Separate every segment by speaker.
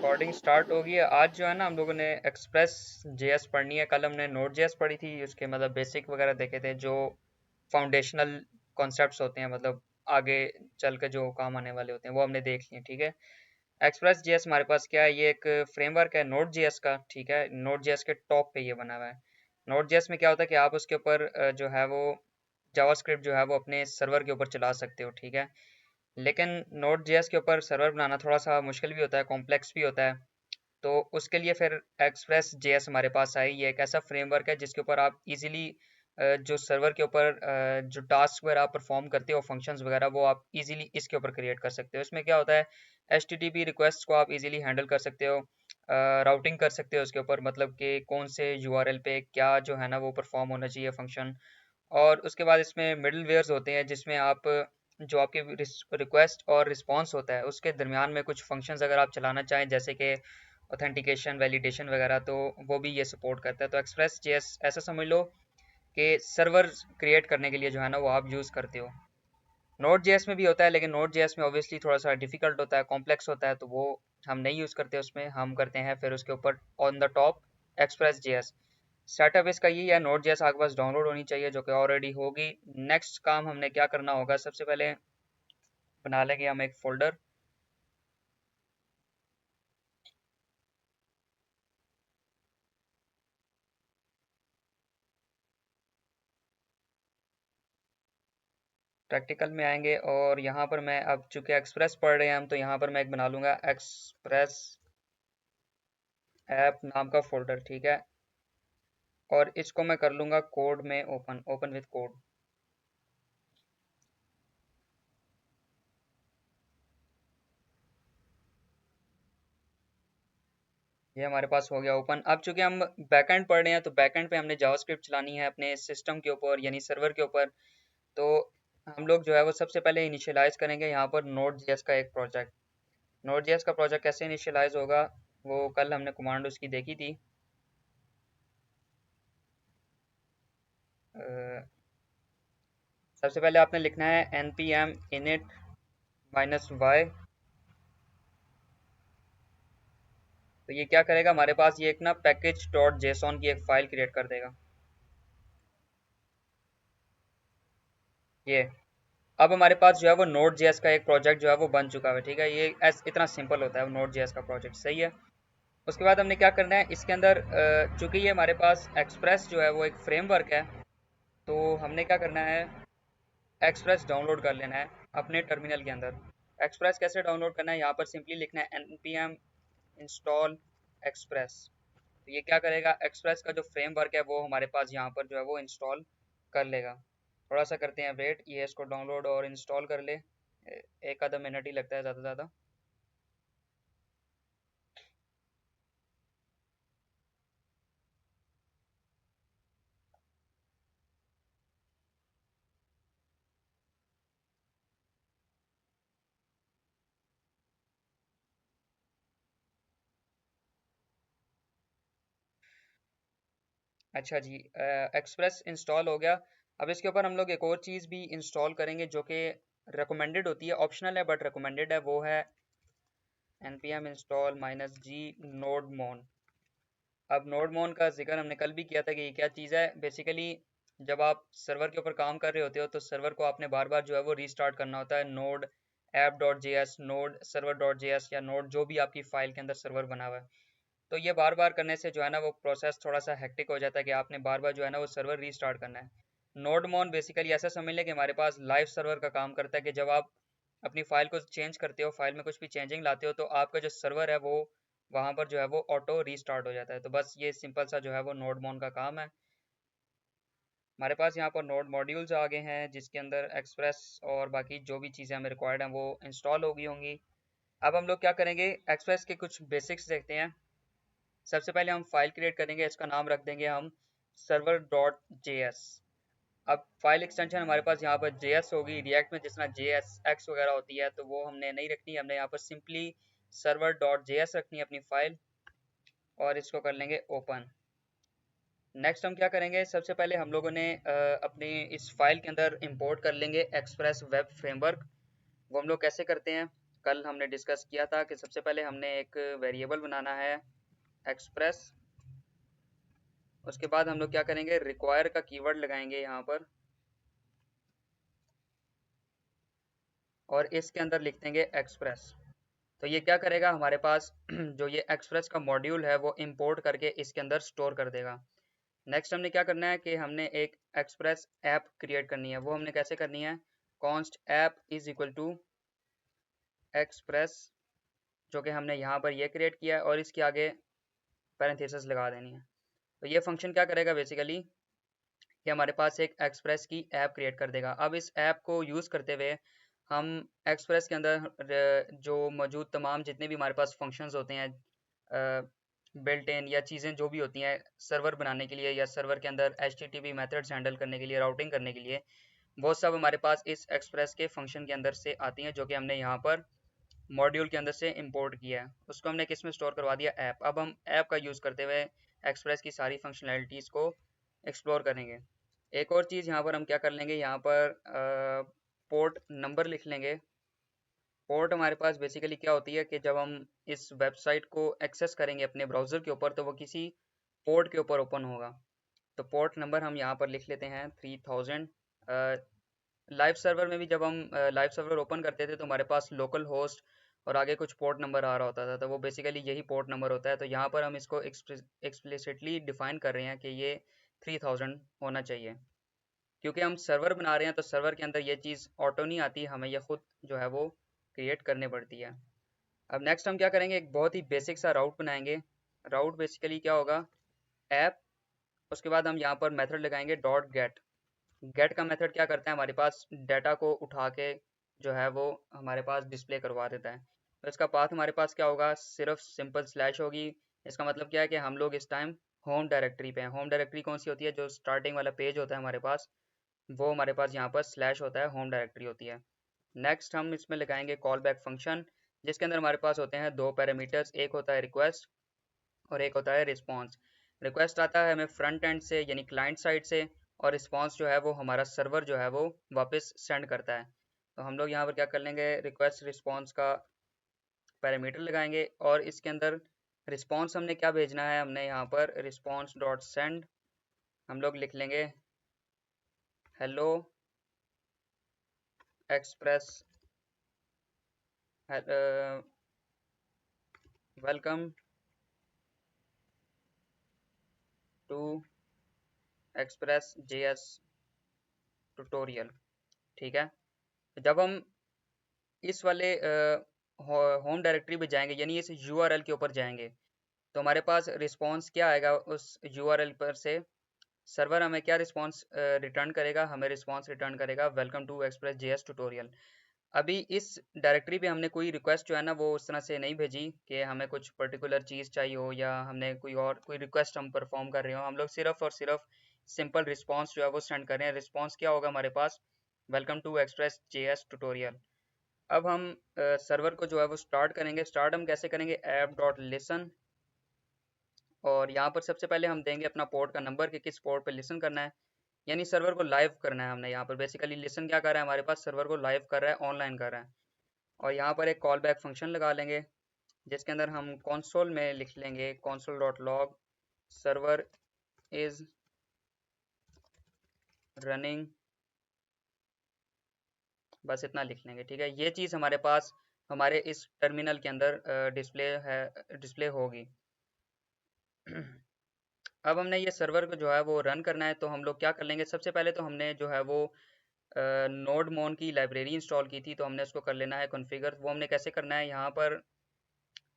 Speaker 1: Recording start होगी। आज जो है ना हम लोगों ने एक्सप्रेस जेएस पढ़नी है। कल हमने नोड जेएस पढ़ी थी, उसके मतलब बेसिक वगैरह देखे थे, जो फाउंडेशनल कॉन्सेप्ट्स होते हैं, मतलब आगे चल के जो काम आने वाले होते हैं वो हमने देख लिए। ठीक है, एक्सप्रेस जेएस हमारे पास क्या है, ये एक फ्रेमवर्क है नोड जेएस का। ठीक है, नोड जेएस के टॉप पे ये बना हुआ है। नोड जेएस में क्या होता है कि आप उसके ऊपर जो है वो जावास्क्रिप्ट जो है वो अपने सर्वर के ऊपर चला सकते हो। ठीक है, लेकिन नोड जेएस के ऊपर सर्वर बनाना थोड़ा सा मुश्किल भी होता है, कॉम्प्लेक्स भी होता है। तो उसके लिए फिर एक्सप्रेस जेएस हमारे पास आई। ये एक ऐसा फ्रेमवर्क है जिसके ऊपर आप इजीली जो सर्वर के ऊपर जो टास्क वगैरह आप परफॉर्म करते हो, फंक्शंस वगैरह, वो आप इजीली इसके ऊपर क्रिएट कर सकते हो। इसमें क्या होता है, एचटीटीपी रिक्वेस्ट को आप इजीली हैंडल कर सकते हो, राउटिंग कर सकते हो उसके ऊपर, मतलब कि कौन से यूआरएल पे क्या जो है ना वो परफॉर्म होना चाहिए फंक्शन। और उसके बाद इसमें मिडल वेयर्स होते हैं जिसमें आप जो आपके रिक्वेस्ट और रिस्पॉन्स होता है उसके दरमियान में कुछ फंक्शंस अगर आप चलाना चाहें, जैसे कि ऑथेंटिकेशन, वैलिडेशन वगैरह, तो वो भी ये सपोर्ट करता है। तो एक्सप्रेस जेएस ऐसा समझ लो कि सर्वर क्रिएट करने के लिए जो है ना वो आप यूज़ करते हो। नोड जेएस में भी होता है, लेकिन नोड जेएस में ऑब्वियसली थोड़ा सा डिफिकल्ट होता है, कॉम्प्लेक्स होता है, तो वो हम नहीं यूज़ करते उसमें। हम करते हैं फिर उसके ऊपर on the top express JS. Setup इसका यही है, नोड जेएस आपके पास डाउनलोड होनी चाहिए, जो कि ऑलरेडी होगी। नेक्स्ट काम हमने क्या करना होगा, सबसे पहले बना लेंगे हम एक फोल्डर। प्रैक्टिकल में आएंगे और यहाँ पर मैं, अब चूंकि एक्सप्रेस पढ़ रहे हैं हम, तो यहाँ पर मैं एक बना लूँगा एक्सप्रेस ऐप नाम का फोल्डर। ठीक है, और इसको मैं कर लूँगा कोड में ओपन, ओपन विथ कोड। ये हमारे पास हो गया ओपन। अब चूंकि हम बैकएंड पढ़ रहे हैं, तो बैकएंड पे हमने जावास्क्रिप्ट चलानी है अपने सिस्टम के ऊपर, यानी सर्वर के ऊपर। तो हम लोग जो है वो सबसे पहले इनिशियलाइज करेंगे यहाँ पर नोड जेएस का एक प्रोजेक्ट। नोड जेएस का प्रोजेक्ट कैसे इनिशियलाइज होगा, वो कल हमने कमांड उसकी देखी थी। अ, सबसे पहले आपने लिखना है npm init -y। तो ये क्या करेगा, हमारे पास ये एक ना पैकेज डॉट जेसॉन की एक फाइल क्रिएट कर देगा। ये अब हमारे पास जो है वो नोड जेएस का एक प्रोजेक्ट जो है वो बन चुका है। ठीक है, ये इतना सिंपल होता है नोड जेएस का प्रोजेक्ट, सही है। उसके बाद हमने क्या करना है इसके अंदर, चूंकि ये हमारे पास एक्सप्रेस जो है वो एक फ्रेमवर्क है, तो हमने क्या करना है, एक्सप्रेस डाउनलोड कर लेना है अपने टर्मिनल के अंदर। एक्सप्रेस कैसे डाउनलोड करना है, यहाँ पर सिंपली लिखना है npm install express। तो ये क्या करेगा, एक्सप्रेस का जो फ्रेमवर्क है वो हमारे पास यहाँ पर जो है वो इंस्टॉल कर लेगा। थोड़ा सा करते हैं वेट, ये इसको डाउनलोड और इंस्टॉल कर ले। एक आधा मिनट ही लगता है ज़्यादा से ज़्यादा। अच्छा जी, एक्सप्रेस इंस्टॉल हो गया। अब इसके ऊपर हम लोग एक और चीज़ भी इंस्टॉल करेंगे जो कि रिकमेंडेड होती है, ऑप्शनल है बट रिकमेंडेड है, वो है npm install -g nodemon। अब नोडमोन का जिक्र हमने कल भी किया था कि ये क्या चीज़ है। बेसिकली जब आप सर्वर के ऊपर काम कर रहे होते हो, तो सर्वर को आपने बार बार जो है वो रीस्टार्ट करना होता है। Node app dot J S, node server dot J S, या नोड जो भी आपकी फाइल के अंदर सर्वर बना हुआ है, तो ये बार बार करने से जो है ना वो प्रोसेस थोड़ा सा हेक्टिक हो जाता है कि आपने बार बार जो है ना वो सर्वर रीस्टार्ट करना है। नोडमोन बेसिकली ऐसा समझ लें कि हमारे पास लाइव सर्वर का काम करता है, कि जब आप अपनी फाइल को चेंज करते हो, फाइल में कुछ भी चेंजिंग लाते हो, तो आपका जो सर्वर है वो वहाँ पर जो है वो ऑटो रीस्टार्ट हो जाता है। तो बस ये सिंपल सा जो है वो नोडमोन का काम है। हमारे पास यहाँ पर नोड मॉड्यूल्स आ गए हैं जिसके अंदर एक्सप्रेस और बाकी जो भी चीज़ें हमें रिक्वायर्ड हैं वो इंस्टॉल हो गई होंगी। अब हम लोग क्या करेंगे, एक्सप्रेस के कुछ बेसिक्स देखते हैं। सबसे पहले हम फाइल क्रिएट करेंगे, इसका नाम रख देंगे हम सर्वर डॉट जे एस। अब फाइल एक्सटेंशन हमारे पास यहाँ पर जे एस होगी। रिएक्ट में जिस तरह जे एस एक्स वगैरह होती है, तो वो हमने नहीं रखनी, हमने यहाँ पर simply server dot J S रखनी है अपनी फाइल, और इसको कर लेंगे ओपन। नेक्स्ट हम क्या करेंगे, सबसे पहले हम लोगों ने अपनी इस फाइल के अंदर इंपोर्ट कर लेंगे एक्सप्रेस वेब फ्रेमवर्क। वो हम लोग कैसे करते हैं, कल हमने डिस्कस किया था कि सबसे पहले हमने एक वेरिएबल बनाना है एक्सप्रेस। उसके बाद हम लोग क्या करेंगे, रिक्वायर का कीवर्ड लगाएंगे यहाँ पर और इसके अंदर लिख देंगे एक्सप्रेस। तो ये क्या करेगा, हमारे पास जो ये एक्सप्रेस का मॉड्यूल है वो इंपोर्ट करके इसके अंदर स्टोर कर देगा। नेक्स्ट हमने क्या करना है कि हमने एक एक्सप्रेस ऐप क्रिएट करनी है। वो हमने कैसे करनी है, const app is equal to express, जो कि हमने यहाँ पर ये क्रिएट किया है और इसके आगे पैरेंथेसिस लगा देनी है। तो ये फंक्शन क्या करेगा बेसिकली, कि हमारे पास एक एक्सप्रेस की ऐप क्रिएट कर देगा। अब इस ऐप को यूज़ करते हुए हम एक्सप्रेस के अंदर जो मौजूद तमाम जितने भी हमारे पास फंक्शंस होते हैं बिल्ट इन या चीज़ें जो भी होती हैं सर्वर बनाने के लिए या सर्वर के अंदर HTTP मेथड्स हैंडल करने के लिए, राउटिंग करने के लिए, वो सब हमारे पास इस एक्सप्रेस के फंक्शन के अंदर से आती हैं, जो कि हमने यहाँ पर मॉड्यूल के अंदर से इंपोर्ट किया है। उसको हमने किस में स्टोर करवा दिया, ऐप। अब हम ऐप का यूज़ करते हुए एक्सप्रेस की सारी फंक्शनैलिटीज़ को एक्सप्लोर करेंगे। एक और चीज़ यहाँ पर हम क्या कर लेंगे, यहाँ पर पोर्ट नंबर लिख लेंगे। पोर्ट हमारे पास बेसिकली क्या होती है कि जब हम इस वेबसाइट को एक्सेस करेंगे अपने ब्राउज़र के ऊपर तो वो किसी पोर्ट के ऊपर ओपन होगा। तो पोर्ट नंबर हम यहाँ पर लिख लेते हैं 3000। लाइव सर्वर में भी जब हम लाइव सर्वर ओपन करते थे तो हमारे पास लोकल होस्ट और आगे कुछ पोर्ट नंबर आ रहा होता था, तो वो बेसिकली यही पोर्ट नंबर होता है। तो यहाँ पर हम इसको एक्सप्लिसिटली डिफाइन कर रहे हैं कि ये 3000 होना चाहिए, क्योंकि हम सर्वर बना रहे हैं तो सर्वर के अंदर ये चीज़ ऑटो नहीं आती, हमें ये खुद जो है वो क्रिएट करनी पड़ती है। अब नेक्स्ट हम क्या करेंगे, एक बहुत ही बेसिक सा राउट बनाएंगे। राउट बेसिकली क्या होगा, ऐप, उसके बाद हम यहाँ पर मेथड लगाएंगे डॉट गेट। गेट का मेथड क्या करता है, हमारे पास डाटा को उठा के जो है वो हमारे पास डिस्प्ले करवा देता है। तो इसका पाथ हमारे पास क्या होगा, सिर्फ सिंपल स्लैश होगी। इसका मतलब क्या है कि हम लोग इस टाइम होम डायरेक्टरी पे हैं। होम डायरेक्टरी कौन सी होती है, जो स्टार्टिंग वाला पेज होता है हमारे पास, वो हमारे पास यहाँ पर स्लैश होता है, होम डायरेक्टरी होती है। नेक्स्ट हम इसमें लगाएंगे कॉल बैक फंक्शन, जिसके अंदर हमारे पास होते हैं दो पैरामीटर्स, एक होता है रिक्वेस्ट और एक होता है रिस्पॉन्स। रिक्वेस्ट आता है हमें फ्रंट एंड से यानी क्लाइंट साइड से, और रिस्पॉन्स जो है वो हमारा सर्वर जो है वो वापस सेंड करता है। तो हम लोग यहाँ पर क्या कर लेंगे, रिक्वेस्ट रिस्पॉन्स का पैरामीटर लगाएंगे और इसके अंदर रिस्पॉन्स हमने क्या भेजना है, हमने यहाँ पर रिस्पॉन्स डॉट सेंड हम लोग लिख लेंगे hello express welcome to express JS tutorial. ठीक है, जब हम इस वाले होम डायरेक्टरी पे जाएंगे यानी इस URL के ऊपर जाएंगे तो हमारे पास रिस्पॉन्स क्या आएगा, उस URL पर से सर्वर हमें क्या रिस्पॉन्स रिटर्न करेगा, हमें रिस्पॉन्स रिटर्न करेगा welcome to express JS tutorial. अभी इस डायरेक्टरी पे हमने कोई रिक्वेस्ट जो है ना वो उस तरह से नहीं भेजी कि हमें कुछ पर्टिकुलर चीज़ चाहिए हो या हमने कोई रिक्वेस्ट हम परफॉर्म कर रहे हो। हम लोग सिर्फ और सिर्फ सिंपल रिस्पॉन्स जो है वो सेंड कर रहे हैं। रिस्पॉन्स क्या होगा हमारे पास, welcome to express JS tutorial. अब हम सर्वर को जो है वो स्टार्ट करेंगे। स्टार्ट हम कैसे करेंगे, ऐप डॉट लिसन, और यहाँ पर सबसे पहले हम देंगे अपना पोर्ट का नंबर कि किस पोर्ट पे लिसन करना है, यानी सर्वर को लाइव करना है। हमने यहाँ पर बेसिकली लिसन क्या कर रहा है, हमारे पास सर्वर को लाइव कर रहा है, ऑनलाइन कर रहा है। और यहाँ पर एक कॉल बैक फंक्शन लगा लेंगे जिसके अंदर हम कंसोल में लिख लेंगे console dot log server is running, बस इतना लिख लेंगे। ठीक है, ये चीज़ हमारे पास हमारे इस टर्मिनल के अंदर डिस्प्ले होगी। अब हमने ये सर्वर को जो है वो रन करना है, तो हम लोग क्या कर लेंगे, सबसे पहले तो हमने जो है वो नोड मोन की लाइब्रेरी इंस्टॉल की थी, तो हमने उसको कर लेना है कॉन्फ़िगर। वो हमने कैसे करना है, यहाँ पर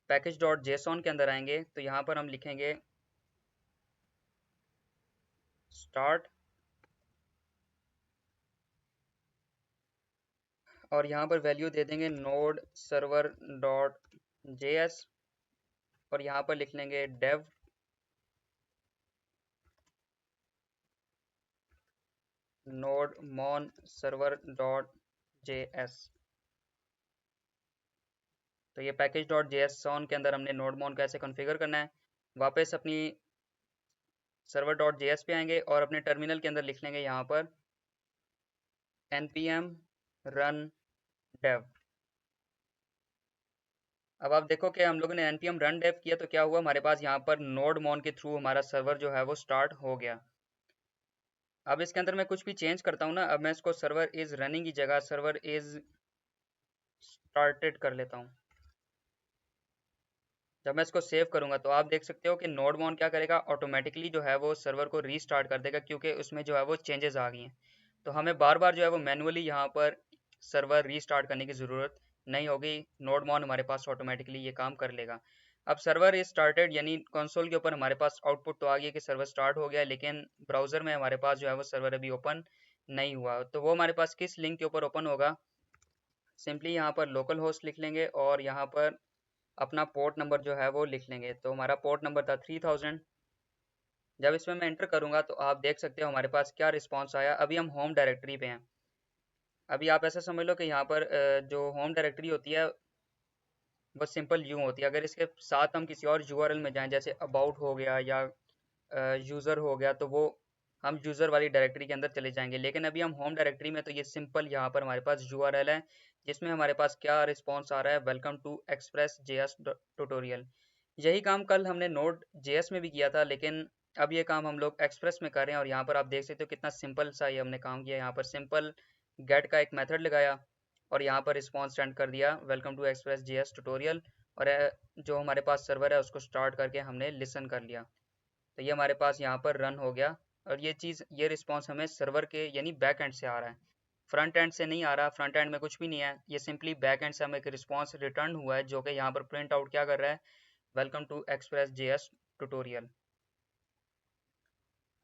Speaker 1: पैकेज डॉट जेसॉन के अंदर आएंगे तो यहाँ पर हम लिखेंगे स्टार्ट, और यहाँ पर वैल्यू दे देंगे नोड सर्वर डॉट JS, और यहाँ पर लिख लेंगे डेव नोड मोन सर्वर डॉट JS। तो ये पैकेज डॉट JSON के अंदर हमने नोड मोन कैसे कॉन्फ़िगर करना है। वापस अपनी सर्वर डॉट JS पे आएंगे और अपने टर्मिनल के अंदर लिख लेंगे यहाँ पर npm run dev। अब आप देखो कि हम लोगों ने npm रन डेव किया तो क्या हुआ, हमारे पास यहाँ पर नोड मॉन के थ्रू हमारा सर्वर जो है वो स्टार्ट हो गया। अब इसके अंदर मैं कुछ भी चेंज करता हूँ ना, अब मैं इसको सर्वर इज रनिंग की जगह सर्वर इज स्टार्टेड कर लेता हूँ। जब मैं इसको सेव करूंगा तो आप देख सकते हो कि नोडमोन क्या करेगा, ऑटोमेटिकली जो है वो सर्वर को रीस्टार्ट कर देगा, क्योंकि उसमें जो है वो चेंजेस आ गई हैं। तो हमें बार बार जो है वो मैनुअली यहाँ पर सर्वर रीस्टार्ट करने की ज़रूरत नहीं होगी, नोडमोन हमारे पास ऑटोमेटिकली ये काम कर लेगा। अब सर्वर इज स्टार्टेड यानी कंसोल के ऊपर हमारे पास आउटपुट तो आ गया कि सर्वर स्टार्ट हो गया, लेकिन ब्राउज़र में हमारे पास जो है वो सर्वर अभी ओपन नहीं हुआ। तो वो हमारे पास किस लिंक के ऊपर ओपन होगा, सिंपली यहाँ पर लोकल होस्ट लिख लेंगे और यहाँ पर अपना पोर्ट नंबर जो है वो लिख लेंगे। तो हमारा पोर्ट नंबर था 3000। जब इसमें मैं एंटर करूंगा तो आप देख सकते हो हमारे पास क्या रिस्पांस आया। अभी हम होम डायरेक्टरी पे हैं। अभी आप ऐसा समझ लो कि यहाँ पर जो होम डायरेक्टरी होती है वो सिंपल यूँ होती है। अगर इसके साथ हम किसी और यूआरएल में जाएं, जैसे अबाउट हो गया या यूज़र हो गया, तो वो हम यूज़र वाली डायरेक्टरी के अंदर चले जाएंगे। लेकिन अभी हम होम डायरेक्टरी में, तो ये सिंपल यहाँ पर हमारे पास यूआरएल है जिसमें हमारे पास क्या रिस्पॉन्स आ रहा है, welcome to express JS tutorial. यही काम कल हमने नोड जेएस में भी किया था, लेकिन अब ये काम हम लोग एक्सप्रेस में कर रहे हैं। और यहाँ पर आप देख सकते हो कितना सिंपल सा ये हमने काम किया। यहाँ पर सिंपल गेट का एक मेथड लगाया और यहाँ पर रिस्पॉन्स सेंड कर दिया, welcome to express JS tutorial. और जो हमारे पास सर्वर है उसको स्टार्ट करके हमने लिसन कर लिया। तो ये हमारे पास यहाँ पर रन हो गया। और ये चीज़, ये रिस्पॉन्स हमें सर्वर के यानी बैक एंड से आ रहा है, फ्रंट एंड से नहीं आ रहा। फ्रंट एंड में कुछ भी नहीं है, ये सिंपली बैक एंड से हमें एक रिस्पॉन्स रिटर्न हुआ है, जो कि यहाँ पर प्रिंट आउट क्या कर रहा है, welcome to express JS tutorial.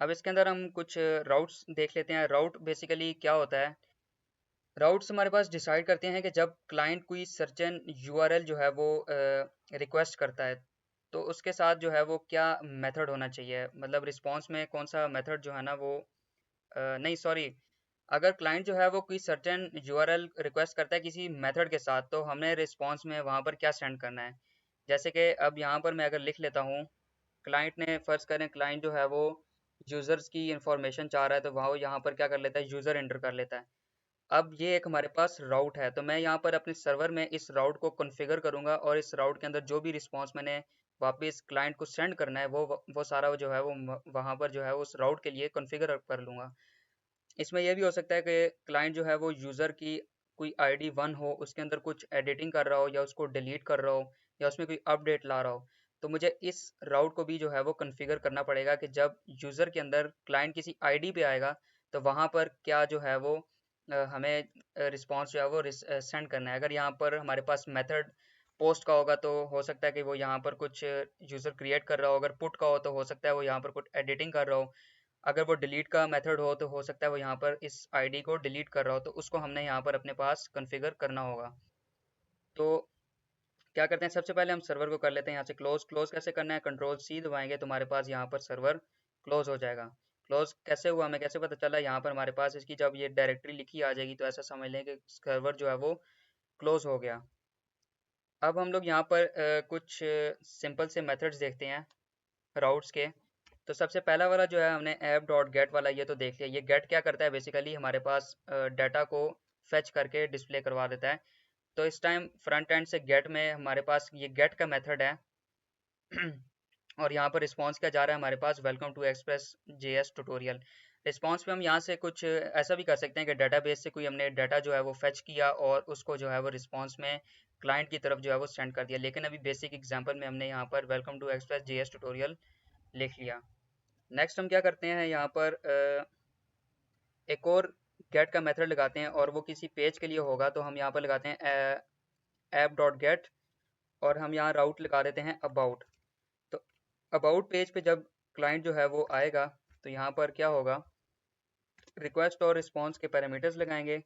Speaker 1: अब इसके अंदर हम कुछ राउट्स देख लेते हैं। राउट बेसिकली क्या होता है, राउट्स हमारे पास डिसाइड करते हैं कि जब क्लाइंट कोई सर्टेन यूआरएल जो है वो रिक्वेस्ट करता है, तो उसके साथ जो है वो क्या मेथड होना चाहिए, मतलब रिस्पॉन्स में कौन सा मेथड जो है ना वो नहीं सॉरी, अगर क्लाइंट जो है वो कोई सर्टेन यूआरएल रिक्वेस्ट करता है किसी मेथड के साथ, तो हमने रिस्पॉन्स में वहाँ पर क्या सेंड करना है। जैसे कि अब यहाँ पर मैं अगर लिख लेता हूँ, क्लाइंट ने फर्ज करें क्लाइंट जो है वो यूज़र्स की इंफॉर्मेशन चाह रहा है, तो वह यहाँ पर क्या कर लेता है, यूज़र एंटर कर लेता है। अब ये एक हमारे पास राउट है, तो मैं यहाँ पर अपने सर्वर में इस राउट को कॉन्फ़िगर करूँगा और इस राउट के अंदर जो भी रिस्पॉन्स मैंने वापस क्लाइंट को सेंड करना है वो सारा जो है वो वहाँ पर जो है उस राउट के लिए कॉन्फ़िगर कर लूँगा। इसमें यह भी हो सकता है कि क्लाइंट जो है वो यूज़र की कोई आईडी 1 हो, उसके अंदर कुछ एडिटिंग कर रहा हो या उसको डिलीट कर रहा हो या उसमें कोई अपडेट ला रहा हो, तो मुझे इस राउट को भी जो है वो कॉन्फ़िगर करना पड़ेगा कि जब यूज़र के अंदर क्लाइंट किसी आईडी पे आएगा, तो वहाँ पर क्या जो है वो हमें रिस्पॉन्स जो है वो सेंड करना है। अगर यहाँ पर हमारे पास मेथड पोस्ट का होगा, तो हो सकता है कि वो यहाँ पर कुछ यूज़र क्रिएट कर रहा हो। अगर पुट का हो तो हो सकता है वो यहाँ पर कुछ एडिटिंग कर रहा हो। अगर वो डिलीट का मेथड हो तो हो सकता है वो यहाँ पर इस आईडी को डिलीट कर रहा हो, तो उसको हमने यहाँ पर अपने पास कॉन्फ़िगर करना होगा। तो क्या करते हैं, सबसे पहले हम सर्वर को कर लेते हैं यहाँ से क्लोज। क्लोज कैसे करना है, कंट्रोल सी दबाएंगे तो हमारे पास यहाँ पर सर्वर क्लोज हो जाएगा। क्लोज कैसे हुआ, हमें कैसे पता चला, यहाँ पर हमारे पास इसकी जब ये डायरेक्टरी लिखी आ जाएगी तो ऐसा समझ लें कि सर्वर जो है वो क्लोज हो गया। अब हम लोग यहाँ पर कुछ सिंपल से मेथड्स देखते हैं राउट्स के। तो सबसे पहला वाला जो है हमने ऐप डॉट गेट वाला, ये तो देख लिया। ये गेट क्या करता है, बेसिकली हमारे पास डाटा को फेच करके डिस्प्ले करवा देता है। तो इस टाइम फ्रंट एंड से गेट में हमारे पास ये गेट का मेथड है और यहाँ पर रिस्पॉन्स क्या जा रहा है हमारे पास, welcome to express JS tutorial. Response पे हम यहाँ से कुछ ऐसा भी कर सकते हैं कि डाटाबेस से कोई हमने डाटा जो है वो फेच किया और उसको जो है वो रिस्पॉन्स में क्लाइंट की तरफ जो है वो सेंड कर दिया। लेकिन अभी बेसिक एग्जांपल में हमने यहाँ पर welcome to express JS tutorial लिख लिया। नेक्स्ट हम क्या करते हैं, यहाँ पर एक और गेट का मेथड लगाते हैं और वो किसी पेज के लिए होगा, तो हम यहाँ पर लगाते हैं ऐप डॉट गेट और हम यहाँ राउट लगा देते हैं अबाउट। तो अबाउट पेज पे जब क्लाइंट जो है वो आएगा, तो यहाँ पर क्या होगा, रिक्वेस्ट और रिस्पॉन्स के पैरामीटर्स लगाएंगे।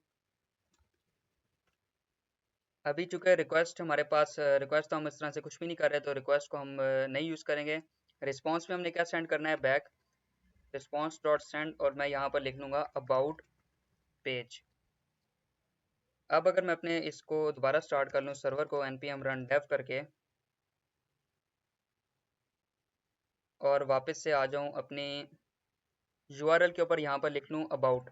Speaker 1: अभी चूंकि रिक्वेस्ट हमारे पास रिक्वेस्ट तो हम इस तरह से कुछ भी नहीं कर रहे, तो रिक्वेस्ट को हम नहीं यूज़ करेंगे। रिस्पॉन्स में हमने क्या सेंड करना है, बैक रिस्पॉन्स डॉट सेंड, और मैं यहाँ पर लिख लूँगा अबाउट पेज। अब अगर मैं अपने इसको दोबारा स्टार्ट कर लूँ सर्वर को npm रन डेव करके और वापस से आ जाऊँ अपनी यूआरएल के ऊपर, यहाँ पर लिख लूँ अबाउट,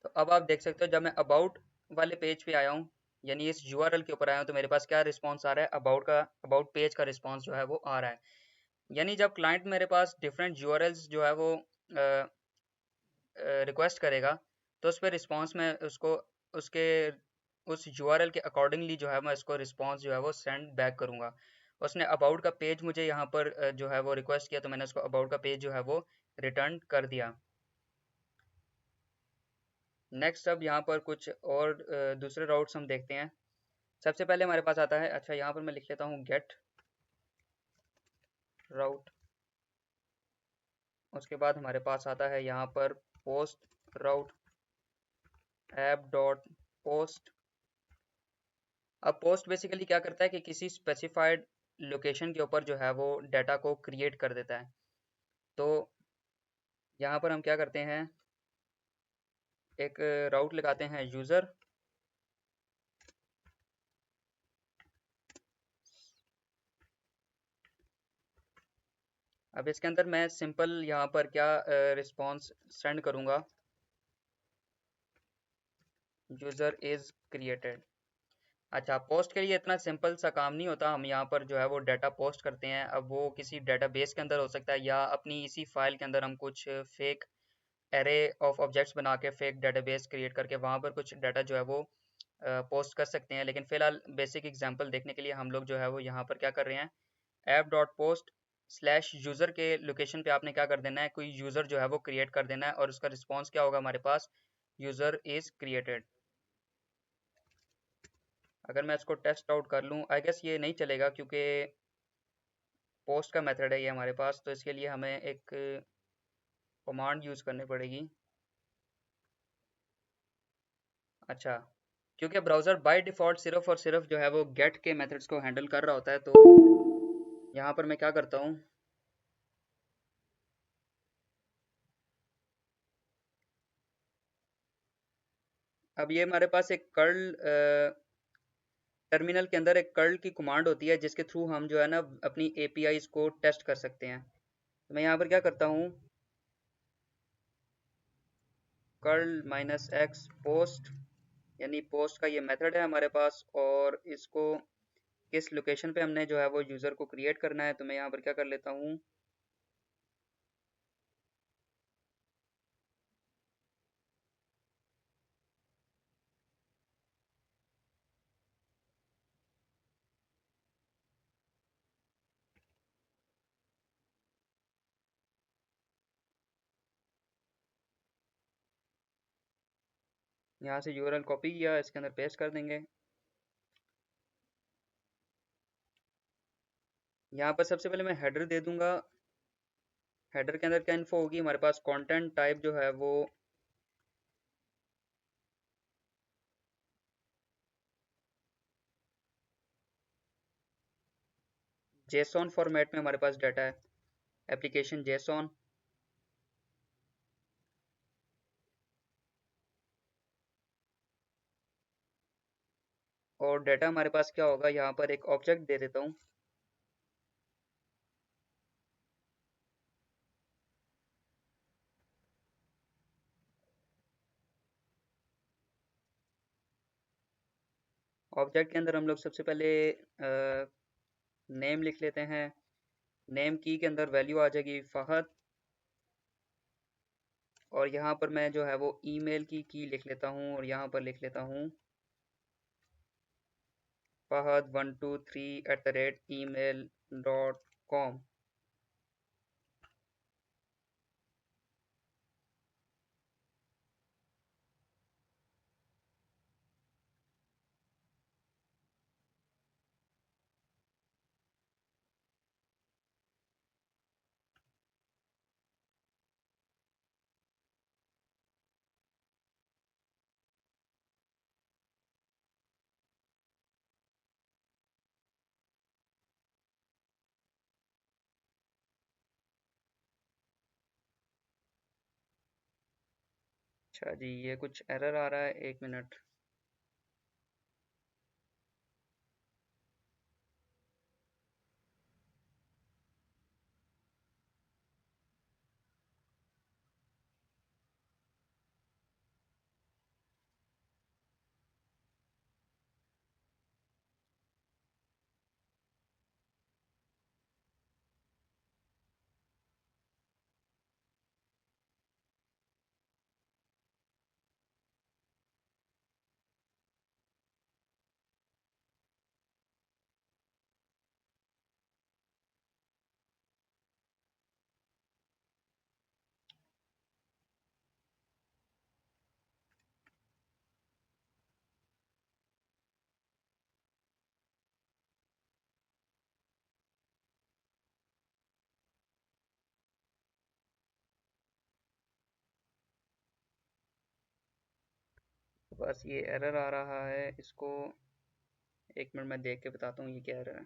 Speaker 1: तो अब आप देख सकते हो जब मैं अबाउट वाले पेज पे आया हूँ यानी इस यूआरएल के ऊपर आया हूँ तो मेरे पास क्या रिस्पॉन्स आ रहा है, अबाउट पेज का रिस्पॉन्स जो है वो आ रहा है। यानी जब क्लाइंट मेरे पास डिफरेंट यूआरएल्स जो है वो रिक्वेस्ट करेगा तो उस पर रिस्पॉन्स में उसको उसके उस यूआरएल के अकॉर्डिंगली जो है मैं इसको रिस्पॉन्स जो है वो सेंड बैक करूँगा। उसने अबाउट का पेज मुझे यहाँ पर जो है वो रिक्वेस्ट किया तो मैंने उसको अबाउट का पेज जो है वो रिटर्न कर दिया। नेक्स्ट अब यहाँ पर कुछ और दूसरे राउट्स हम देखते हैं। सबसे पहले हमारे पास आता है, अच्छा यहाँ पर मैं लिख लेता हूँ गेट राउट। उसके बाद हमारे पास आता है यहाँ पर पोस्ट राउट ऐप डॉट पोस्ट। अब पोस्ट बेसिकली क्या करता है कि किसी स्पेसिफाइड लोकेशन के ऊपर जो है वो डाटा को क्रिएट कर देता है। तो यहाँ पर हम क्या करते हैं, एक राउट लगाते हैं यूज़र। अब इसके अंदर मैं सिंपल यहाँ पर क्या रिस्पॉन्स सेंड करूँगा, यूज़र इज़ क्रिएटेड। अच्छा, पोस्ट के लिए इतना सिंपल सा काम नहीं होता। हम यहाँ पर जो है वो डाटा पोस्ट करते हैं। अब वो किसी डेटाबेस के अंदर हो सकता है या अपनी इसी फाइल के अंदर हम कुछ फेक एरे ऑफ ऑब्जेक्ट्स बना के फेक डेटाबेस क्रिएट करके वहाँ पर कुछ डाटा जो है वो पोस्ट कर सकते हैं। लेकिन फिलहाल बेसिक एग्जांपल देखने के लिए हम लोग जो है वो यहाँ पर क्या कर रहे हैं, app dot post slash user के लोकेशन पे आपने क्या कर देना है, कोई यूज़र जो है वो क्रिएट कर देना है और उसका रिस्पॉन्स क्या होगा हमारे पास, यूज़र इज़ क्रिएटेड। अगर मैं इसको टेस्ट आउट कर लूँ, आई गेस ये नहीं चलेगा क्योंकि पोस्ट का मेथड है ये हमारे पास, तो इसके लिए हमें एक कमांड यूज़ करनी पड़ेगी। अच्छा, क्योंकि ब्राउज़र बाय डिफ़ॉल्ट सिर्फ और सिर्फ जो है वो गेट के मेथड्स को हैंडल कर रहा होता है, तो यहाँ पर मैं क्या करता हूँ, अब ये हमारे पास एक कर्ल टर्मिनल के अंदर एक कर्ल की कमांड होती है जिसके थ्रू हम जो है ना अपनी एपीआईज को टेस्ट कर सकते हैं। तो मैं यहाँ पर क्या करता हूँ, कर्ल माइनस एक्स पोस्ट, यानी पोस्ट का ये मेथड है हमारे पास और इसको किस लोकेशन पे हमने जो है वो यूज़र को क्रिएट करना है। तो मैं यहाँ पर क्या कर लेता हूँ, यहाँ से यूआरएल कॉपी किया, इसके अंदर पेस्ट कर देंगे। यहाँ पर सबसे पहले मैं हेडर दे दूंगा। हेडर के अंदर क्या इन्फो होगी, हमारे पास कंटेंट टाइप जो है वो जेसॉन फॉर्मेट में हमारे पास डाटा है, एप्लीकेशन जेसॉन। और डाटा हमारे पास क्या होगा, यहाँ पर एक ऑब्जेक्ट दे देता हूँ। ऑब्जेक्ट के अंदर हम लोग सबसे पहले नेम लिख लेते हैं। नेम की के अंदर वैल्यू आ जाएगी फ़हद, और यहाँ पर मैं जो है वो ईमेल की लिख लेता हूँ और यहाँ पर लिख लेता हूँ fahad123@email.com। अच्छा जी, ये कुछ एरर आ रहा है, एक मिनट। बस ये एरर आ रहा है, इसको 1 मिनट में देख के बताता हूँ ये क्या एरर है।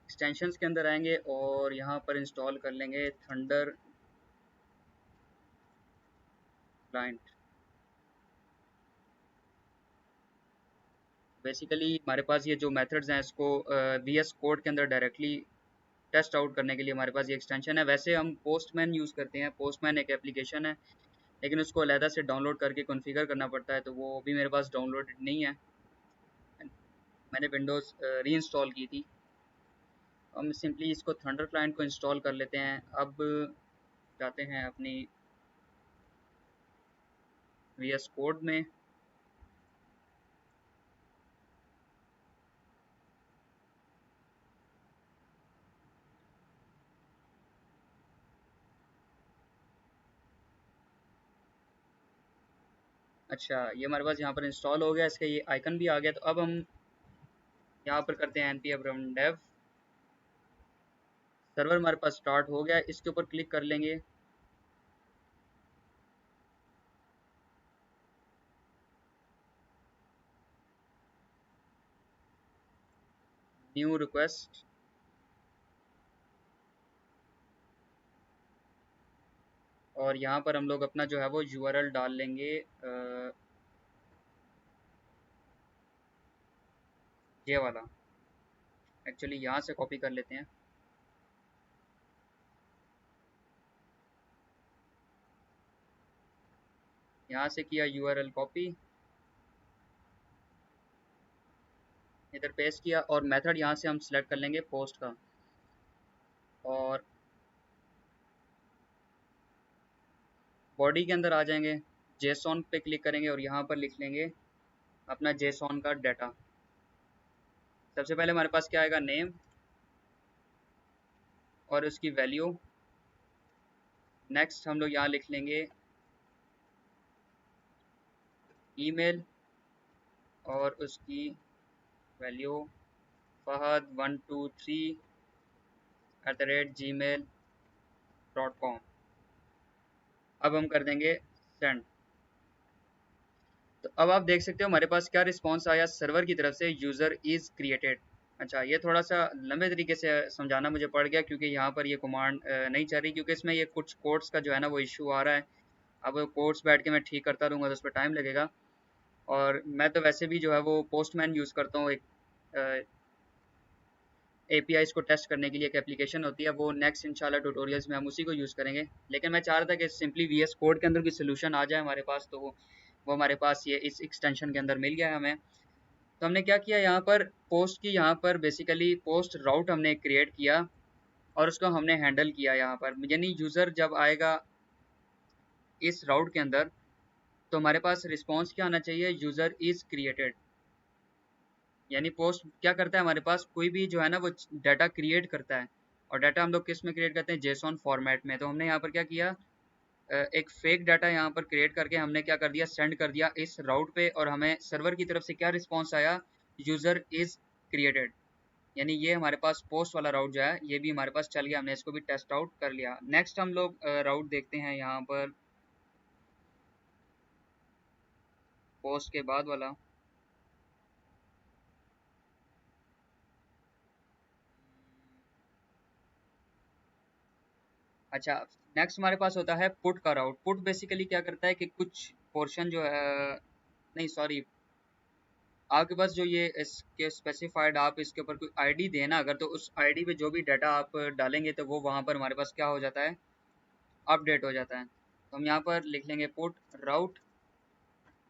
Speaker 1: एक्सटेंशंस के अंदर आएंगे और यहाँ पर इंस्टॉल कर लेंगे थंडर क्लाइंट। बेसिकली हमारे पास ये जो मेथड्स हैं इसको VS कोड के अंदर डायरेक्टली टेस्ट आउट करने के लिए हमारे पास ये एक्सटेंशन है। वैसे हम पोस्टमैन यूज़ करते हैं, पोस्टमैन एक एप्लीकेशन है, लेकिन उसको अलहदा से डाउनलोड करके कॉन्फ़िगर करना पड़ता है, तो वो भी मेरे पास डाउनलोडेड नहीं है। मैंने विंडोज़ री इंस्टॉल की थी। हम सिंपली इसको थंडर क्लाइंट को इंस्टॉल कर लेते हैं। अब जाते हैं अपनी VS कोड में। अच्छा, ये हमारे पास यहाँ पर इंस्टॉल हो गया, इसका ये आइकन भी आ गया। तो अब हम यहाँ पर करते हैं npm run dev। सर्वर हमारे पास स्टार्ट हो गया, इसके ऊपर क्लिक कर लेंगे। न्यू रिक्वेस्ट, और यहाँ पर हम लोग अपना जो है वो URL डाल लेंगे, ये वाला। एक्चुअली यहाँ से कॉपी कर लेते हैं। यहाँ से किया URL कॉपी, इधर पेस्ट किया, और मेथड यहाँ से हम सिलेक्ट कर लेंगे पोस्ट का, और बॉडी के अंदर आ जाएंगे, जेसॉन पे क्लिक करेंगे और यहाँ पर लिख लेंगे अपना जेसॉन का डाटा। सबसे पहले हमारे पास क्या आएगा, नेम और उसकी वैल्यू। नेक्स्ट हम लोग यहाँ लिख लेंगे ईमेल और उसकी वैल्यू fahad123@gmail.com। अब हम कर देंगे सेंड। तो अब आप देख सकते हो हमारे पास क्या रिस्पांस आया सर्वर की तरफ से, यूज़र इज़ क्रिएटेड। अच्छा, ये थोड़ा सा लंबे तरीके से समझाना मुझे पड़ गया, क्योंकि यहाँ पर ये कमांड नहीं चल रही, क्योंकि इसमें ये कुछ कोड्स का जो है ना वो इशू आ रहा है। अब कोड्स बैठ के मैं ठीक करता रहूँगा तो उस पर टाइम लगेगा। और मैं तो वैसे भी जो है वो पोस्टमैन यूज़ करता हूँ, एक APIs को टेस्ट करने के लिए एक एप्लीकेशन होती है, वो नेक्स्ट इंशाल्लाह ट्यूटोरियल्स में हम उसी को यूज़ करेंगे। लेकिन मैं चाह रहा था कि सिंपली VS कोड के अंदर कोई सोल्यूशन आ जाए हमारे पास, तो वो हमारे पास ये इस एक्सटेंशन के अंदर मिल गया है हमें। तो हमने क्या किया, यहाँ पर पोस्ट की, यहाँ पर बेसिकली पोस्ट राउट हमने क्रिएट किया और उसको हमने हैंडल किया यहाँ पर। यानी यूज़र जब आएगा इस राउट के अंदर, तो हमारे पास रिस्पॉन्स क्या आना चाहिए, यूज़र इज़ क्रिएटेड। यानी पोस्ट क्या करता है, हमारे पास कोई भी जो है ना वो डाटा क्रिएट करता है, और डाटा हम लोग किस में क्रिएट करते हैं, जेसॉन फॉर्मेट में। तो हमने यहाँ पर क्या किया, एक फेक डाटा यहाँ पर क्रिएट करके हमने क्या कर दिया, सेंड कर दिया इस राउट पे, और हमें सर्वर की तरफ से क्या रिस्पॉन्स आया, यूज़र इज़ क्रिएटेड। यानी ये हमारे पास पोस्ट वाला राउट जो है ये भी हमारे पास चल गया, हमने इसको भी टेस्ट आउट कर लिया। नेक्स्ट हम लोग राउट देखते हैं यहाँ पर, पोस्ट के बाद वाला। अच्छा, नेक्स्ट हमारे पास होता है पुट का राउट। पुट बेसिकली क्या करता है कि कुछ पोर्शन जो है, नहीं सॉरी, आपके पास जो ये इसके स्पेसिफाइड, आप इसके ऊपर कोई आईडी देना अगर, तो उस आईडी पे जो भी डाटा आप डालेंगे तो वो वहाँ पर हमारे पास क्या हो जाता है, अपडेट हो जाता है। तो हम यहाँ पर लिख लेंगे पुट राउट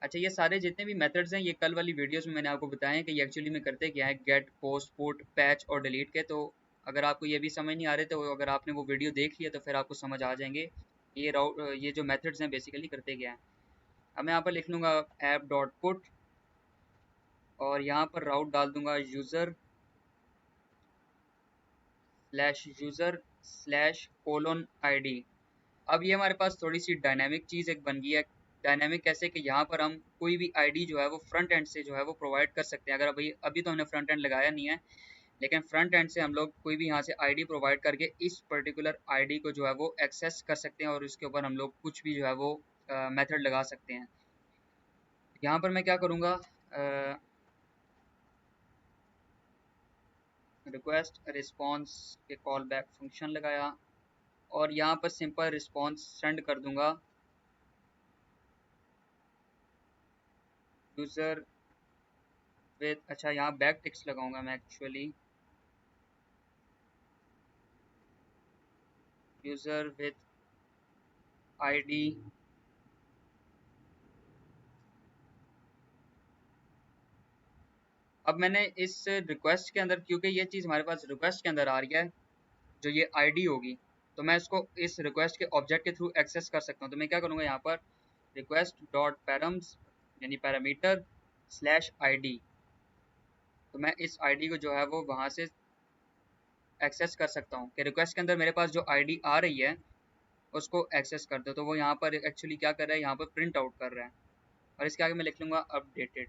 Speaker 1: अच्छा, ये सारे जितने भी मेथड्स हैं ये कल वाली वीडियोस में मैंने आपको बताए हैं कि ये एक्चुअली में करते क्या है, गेट, पोस्ट, पुट, पैच और डिलीट के। तो अगर आपको ये भी समझ नहीं आ रहे तो अगर आपने वो वीडियो देख लिया तो फिर आपको समझ आ जाएंगे ये राउट, ये जो मेथड्स हैं बेसिकली करते क्या हैं। अब मैं यहाँ पर लिख लूँगा ऐप डॉट पुट और यहाँ पर राउट डाल दूंगा यूज़र/यूज़र/:id। अब ये हमारे पास थोड़ी सी डायनामिक चीज़ एक बन गई है। डायनामिक कैसे कि यहाँ पर हम कोई भी आईडी जो है वो फ्रंट एंड से जो है वो प्रोवाइड कर सकते हैं। अगर अभी अभी तो हमने फ्रंट एंड लगाया नहीं है, लेकिन फ्रंट एंड से हम लोग कोई भी यहाँ से आईडी प्रोवाइड करके इस पर्टिकुलर आईडी को जो है वो एक्सेस कर सकते हैं और उसके ऊपर हम लोग कुछ भी जो है वो मेथड लगा सकते हैं। यहाँ पर मैं क्या करूँगा, रिक्वेस्ट रिस्पॉन्स के कॉल बैक फंक्शन लगाया और यहाँ पर सिंपल रिस्पॉन्स सेंड कर दूंगा यूज़र विद, अच्छा यहाँ बैक टिक्स लगाऊंगा मैं एक्चुअली, यूज़र विद आईडी अब मैंने इस रिक्वेस्ट के अंदर, क्योंकि ये चीज़ हमारे पास रिक्वेस्ट के अंदर आ रही है, जो ये आईडी होगी, तो मैं इसको इस रिक्वेस्ट के ऑब्जेक्ट के थ्रू एक्सेस कर सकता हूँ। तो मैं क्या करूँगा, यहाँ पर रिक्वेस्ट डॉट पैरम्स यानी पैरामीटर स्लैश आईडी, तो मैं इस आईडी को जो है वो वहाँ से एक्सेस कर सकता हूँ कि रिक्वेस्ट के अंदर मेरे पास जो आईडी आ रही है उसको एक्सेस कर दो। तो वो यहाँ पर एक्चुअली क्या कर रहा है, यहाँ पर प्रिंट आउट कर रहा है। और इसके आगे मैं लिख लूँगा अपडेटेड,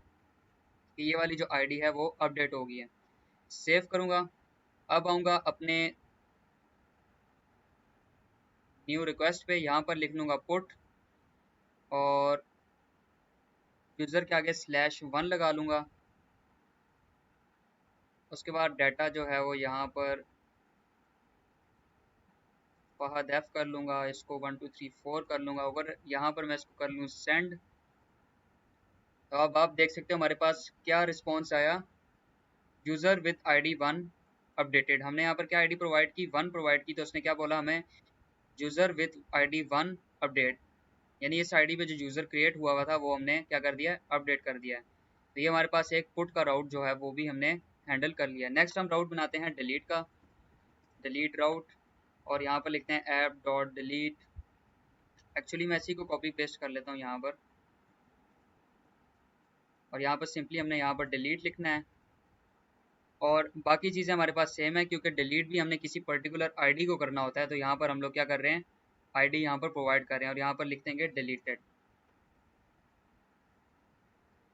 Speaker 1: कि ये वाली जो आईडी है वो अपडेट हो गई है। सेव करूँगा। अब आऊँगा अपने न्यू रिक्वेस्ट पे, यहाँ पर लिख लूँगा पुट और यूज़र के आगे /1 लगा लूँगा। उसके बाद डाटा जो है वो यहाँ पर फहद एफ कर लूँगा, इसको 1 2 3 4 कर लूँगा। अगर यहाँ पर मैं इसको कर लूँ सेंड, तो अब आप देख सकते हो हमारे पास क्या रिस्पॉन्स आया, यूज़र विद आईडी 1 अपडेटेड। हमने यहाँ पर क्या आईडी प्रोवाइड की, 1 प्रोवाइड की, तो उसने क्या बोला हमें, यूज़र विद आईडी 1 अपडेट, यानी इस आईडी पे जो यूज़र क्रिएट हुआ था वो हमने क्या कर दिया है, अपडेट कर दिया है। तो ये हमारे पास एक पुट का राउट जो है वो भी हमने हैंडल कर लिया। नेक्स्ट हम राउट बनाते हैं डिलीट का, डिलीट राउट, और यहाँ पर लिखते हैं ऐप डॉट डिलीट। एक्चुअली मैं इसी को कॉपी पेस्ट कर लेता हूँ यहाँ पर, और यहाँ पर सिंपली हमने यहाँ पर डिलीट लिखना है और बाकी चीज़ें हमारे पास सेम है, क्योंकि डिलीट भी हमने किसी पर्टिकुलर आईडी को करना होता है। तो यहाँ पर हम लोग क्या कर रहे हैं, आईडी यहाँ पर प्रोवाइड कर रहे हैं और यहाँ पर लिख देंगे डिलीटेड।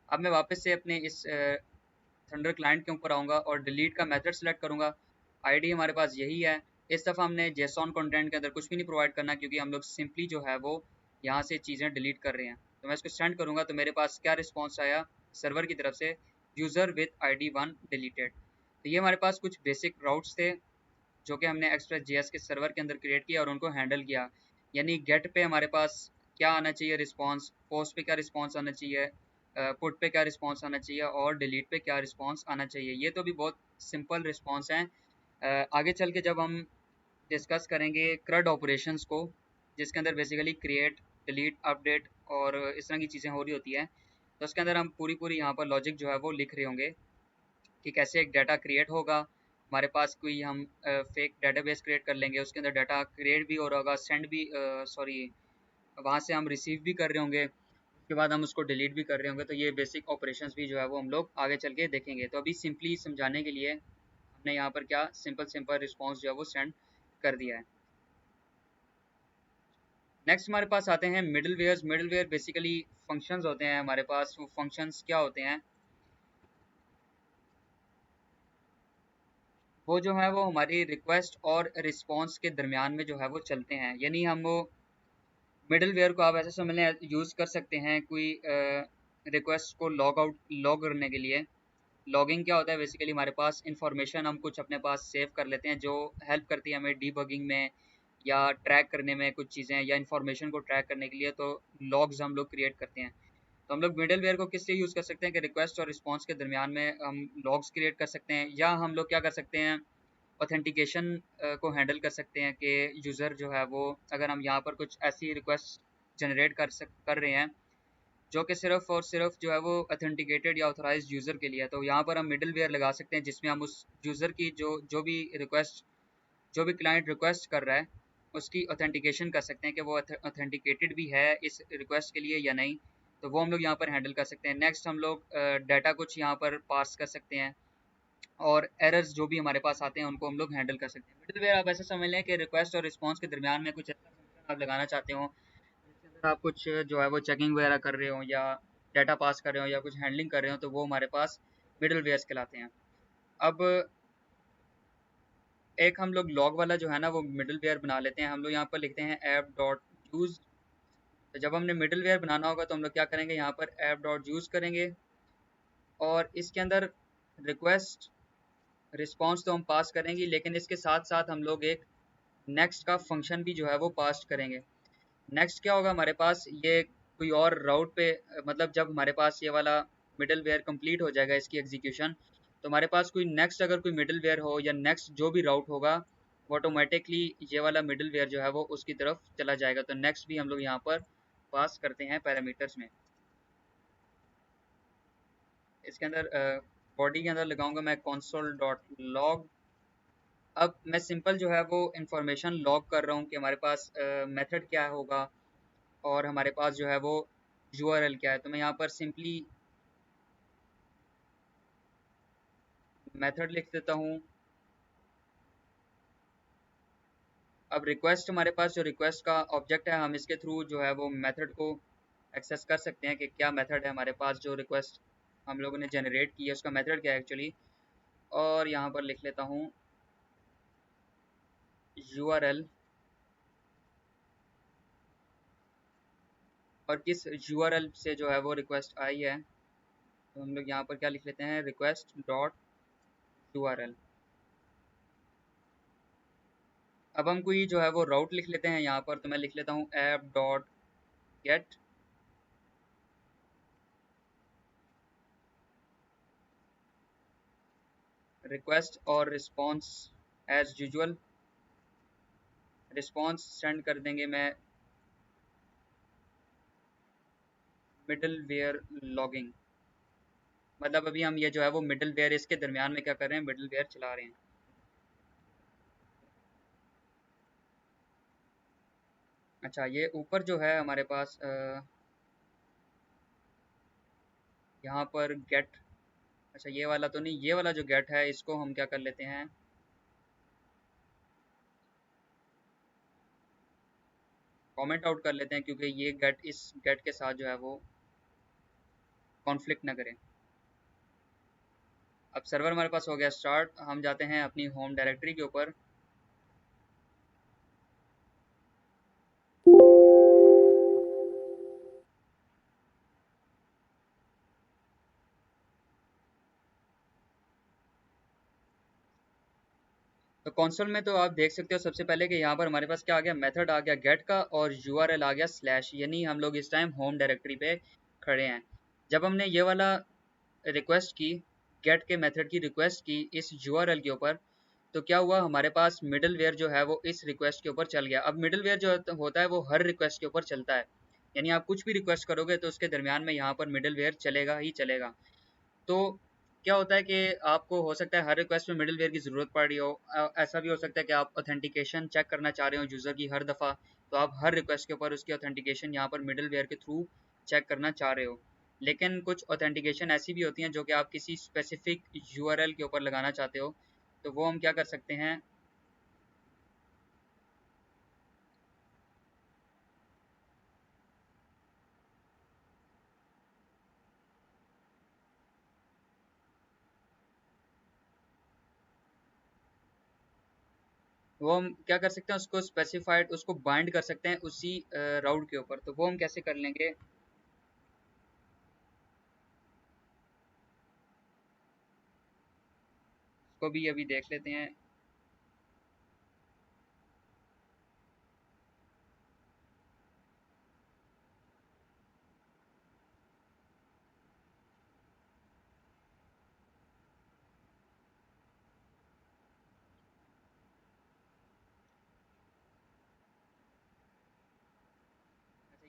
Speaker 1: अब मैं वापस से अपने इस थंडर क्लाइंट के ऊपर आऊँगा और डिलीट का मेथड सेलेक्ट करूँगा। आईडी हमारे पास यही है। इस दफ़ा हमने जेसॉन कंटेंट के अंदर कुछ भी नहीं प्रोवाइड करना, क्योंकि हम लोग सिंपली जो है वो यहाँ से चीज़ें डिलीट कर रहे हैं। तो मैं इसको सेंड करूँगा तो मेरे पास क्या रिस्पॉन्स आया सर्वर की तरफ से, यूज़र विद आईडी 1 डिलीटेड। तो ये हमारे पास कुछ बेसिक राउट्स थे जो कि हमने एक्सप्रेस जेएस के सर्वर के अंदर क्रिएट किया और उनको हैंडल किया। यानी गेट पे हमारे पास क्या आना चाहिए रिस्पॉन्स, पोस्ट पे क्या रिस्पॉन्स आना चाहिए, पुट पे क्या रिस्पॉन्स आना चाहिए और डिलीट पे क्या रिस्पॉन्स आना चाहिए। ये तो भी बहुत सिंपल रिस्पॉन्स हैं। आगे चल के जब हम डिस्कस करेंगे क्रड ऑपरेशंस को, जिसके अंदर बेसिकली क्रिएट, डिलीट, अपडेट और इस तरह की चीज़ें हो रही होती हैं, तो उसके अंदर हम पूरी पूरी यहाँ पर लॉजिक जो है वो लिख रहे होंगे कि कैसे एक डाटा क्रिएट होगा। हमारे पास कोई हम फेक डाटाबेस क्रिएट कर लेंगे, उसके अंदर डाटा क्रिएट भी हो रहा होगा, सेंड भी सॉरी वहाँ से हम रिसीव भी कर रहे होंगे, उसके बाद हम उसको डिलीट भी कर रहे होंगे। तो ये बेसिक ऑपरेशंस भी जो है वो हम लोग आगे चल के देखेंगे। तो अभी सिंपली समझाने के लिए हमने यहाँ पर क्या सिंपल सिंपल रिस्पॉन्स जो है वो सेंड कर दिया है। नेक्स्ट हमारे पास आते हैं middlewares. Middleware basically functions होते हैं हमारे पास। वो फंक्शंस क्या होते हैं, वो जो है वो हमारी रिक्वेस्ट और रिस्पॉन्स के दरमियान में जो है वो चलते हैं। यानी हम वो मिडल वेयर को आप ऐसे समझ लें, यूज़ कर सकते हैं कोई रिक्वेस्ट को लॉग आउट, लॉग करने के लिए। लॉगिंग क्या होता है, बेसिकली हमारे पास इंफॉर्मेशन हम कुछ अपने पास सेव कर लेते हैं जो हेल्प करती है हमें डीबगिंग में या ट्रैक करने में कुछ चीज़ें, या इन्फॉर्मेशन को ट्रैक करने के लिए। तो लॉग्स हम लोग क्रिएट करते हैं। तो हम लोग मिडल वेयर को किस लिए यूज़ कर सकते हैं कि रिक्वेस्ट और रिस्पॉन्स के दरमियान में हम लॉग्स क्रिएट कर सकते हैं, या हम लोग क्या कर सकते हैं, ऑथेंटिकेशन को हैंडल कर सकते हैं कि यूज़र जो है वो, अगर हम यहाँ पर कुछ ऐसी रिक्वेस्ट जनरेट कर रहे हैं जो कि सिर्फ और सिर्फ जो है वो ऑथेंटिकेटेड या ऑथराइज्ड यूज़र के लिए है। तो यहाँ पर हम मिडल वेयर लगा सकते हैं जिसमें हम उस यूज़र की जो भी रिक्वेस्ट, जो भी क्लाइंट रिक्वेस्ट कर रहा है उसकी ऑथेंटिकेशन कर सकते हैं कि वो ऑथेंटिकेटेड भी है इस रिक्वेस्ट के लिए या नहीं। तो वो हम लोग यहाँ पर हैंडल कर सकते हैं। नेक्स्ट हम लोग डाटा कुछ यहाँ पर पास कर सकते हैं, और एरर्स जो भी हमारे पास आते हैं उनको हम लोग हैंडल कर सकते हैं। मिडलवेयर आप ऐसे समझ लें कि रिक्वेस्ट और रिस्पांस के दरमियान में कुछ ऐसा फंक्शन आप लगाना चाहते हो जिसके अंदर आप कुछ जो है वो चेकिंग वगैरह कर रहे हो या डाटा पास कर रहे हो या कुछ हैंडलिंग कर रहे हो, तो वो हमारे पास मिडलवेयर्स कहलाते हैं। अब एक हम लोग लॉग वाला जो है ना वो मिडलवेयर बना लेते हैं। हम लोग यहाँ पर लिखते हैं ऐप डॉट यूज। तो जब हमने मिडलवेयर बनाना होगा तो हम लोग क्या करेंगे, यहाँ पर ऐप डॉट यूज करेंगे और इसके अंदर रिक्वेस्ट रिस्पांस तो हम पास करेंगे, लेकिन इसके साथ साथ हम लोग एक नेक्स्ट का फंक्शन भी जो है वो पास करेंगे। नेक्स्ट क्या होगा हमारे पास, ये कोई और राउट पे मतलब जब हमारे पास ये वाला मिडल वेयर कंप्लीट हो जाएगा इसकी एग्जीक्यूशन, तो हमारे पास कोई नेक्स्ट अगर कोई मिडल वेयर हो या नेक्स्ट जो भी राउट होगा वो ऑटोमेटिकली ये वाला मिडल वेयर जो है वो उसकी तरफ चला जाएगा। तो नेक्स्ट भी हम लोग यहाँ पर पास करते हैं पैरामीटर्स में। इसके अंदर बॉडी के अंदर लगाऊंगा मैं console डॉट लॉग। अब मैं सिंपल जो है वो इंफॉर्मेशन लॉग कर रहा हूँ कि हमारे पास मेथड क्या होगा और हमारे पास जो है वो यूआरएल क्या है। तो मैं यहाँ पर सिंपली मेथड लिख देता हूँ। अब रिक्वेस्ट, हमारे पास जो रिक्वेस्ट का ऑब्जेक्ट है हम इसके थ्रू जो है वो मेथड को एक्सेस कर सकते हैं कि क्या मेथड है हमारे पास जो रिक्वेस्ट हम लोगों ने जनरेट की है उसका मेथड क्या है एक्चुअली। और यहाँ पर लिख लेता हूँ यूआरएल, और किस यूआरएल से जो है वो रिक्वेस्ट आई है। तो हम लोग यहाँ पर क्या लिख लेते हैं, रिक्वेस्ट डॉट यूआरएल। अब हम कोई जो है वो राउट लिख लेते हैं यहाँ पर। तो मैं लिख लेता हूँ ऐप डॉट गेट रिक्वेस्ट और response as usual. Response send कर देंगे मैं मिडल वेयर लॉगिंग। मतलब अभी हम ये जो है वो मिडल वेयर इसके दरमियान में क्या कर रहे हैं, मिडल वेयर चला रहे हैं। अच्छा, ये ऊपर जो है हमारे पास यहाँ पर गेट, अच्छा ये वाला तो नहीं, ये वाला जो गेट है इसको हम क्या कर लेते हैं, कमेंट आउट कर लेते हैं, क्योंकि ये गेट इस गेट के साथ जो है वो कॉन्फ्लिक्ट ना करें। अब सर्वर हमारे पास हो गया स्टार्ट। हम जाते हैं अपनी होम डायरेक्टरी के ऊपर। तो कंसोल में तो आप देख सकते हो सबसे पहले कि यहाँ पर हमारे पास क्या आ गया, मेथड आ गया गेट का और यूआरएल आ गया स्लैश, यानी हम लोग इस टाइम होम डायरेक्टरी पे खड़े हैं। जब हमने ये वाला रिक्वेस्ट की, गेट के मेथड की रिक्वेस्ट की इस यूआरएल के ऊपर, तो क्या हुआ, हमारे पास मिडल वेयर जो है वो इस रिक्वेस्ट के ऊपर चल गया। अब मिडल वेयर जो होता है वो हर रिक्वेस्ट के ऊपर चलता है, यानी आप कुछ भी रिक्वेस्ट करोगे तो उसके दरमियान में यहाँ पर मिडल वेयर चलेगा ही चलेगा। तो क्या होता है कि आपको हो सकता है हर रिक्वेस्ट में मिडल वेयर की ज़रूरत पड़ रही हो। ऐसा भी हो सकता है कि आप ऑथेंटिकेशन चेक करना चाह रहे हो यूज़र की हर दफ़ा, तो आप हर रिक्वेस्ट के ऊपर उसकी ऑथेंटिकेशन यहाँ पर मिडल वेयर के थ्रू चेक करना चाह रहे हो। लेकिन कुछ ऑथेंटिकेशन ऐसी भी होती हैं जो कि आप किसी स्पेसिफिक यूआरएल के ऊपर लगाना चाहते हो, तो वो हम क्या कर सकते हैं, वो हम क्या कर सकते हैं, उसको स्पेसिफाइड उसको बाइंड कर सकते हैं उसी राउट के ऊपर। तो वो हम कैसे कर लेंगे, उसको भी अभी देख लेते हैं।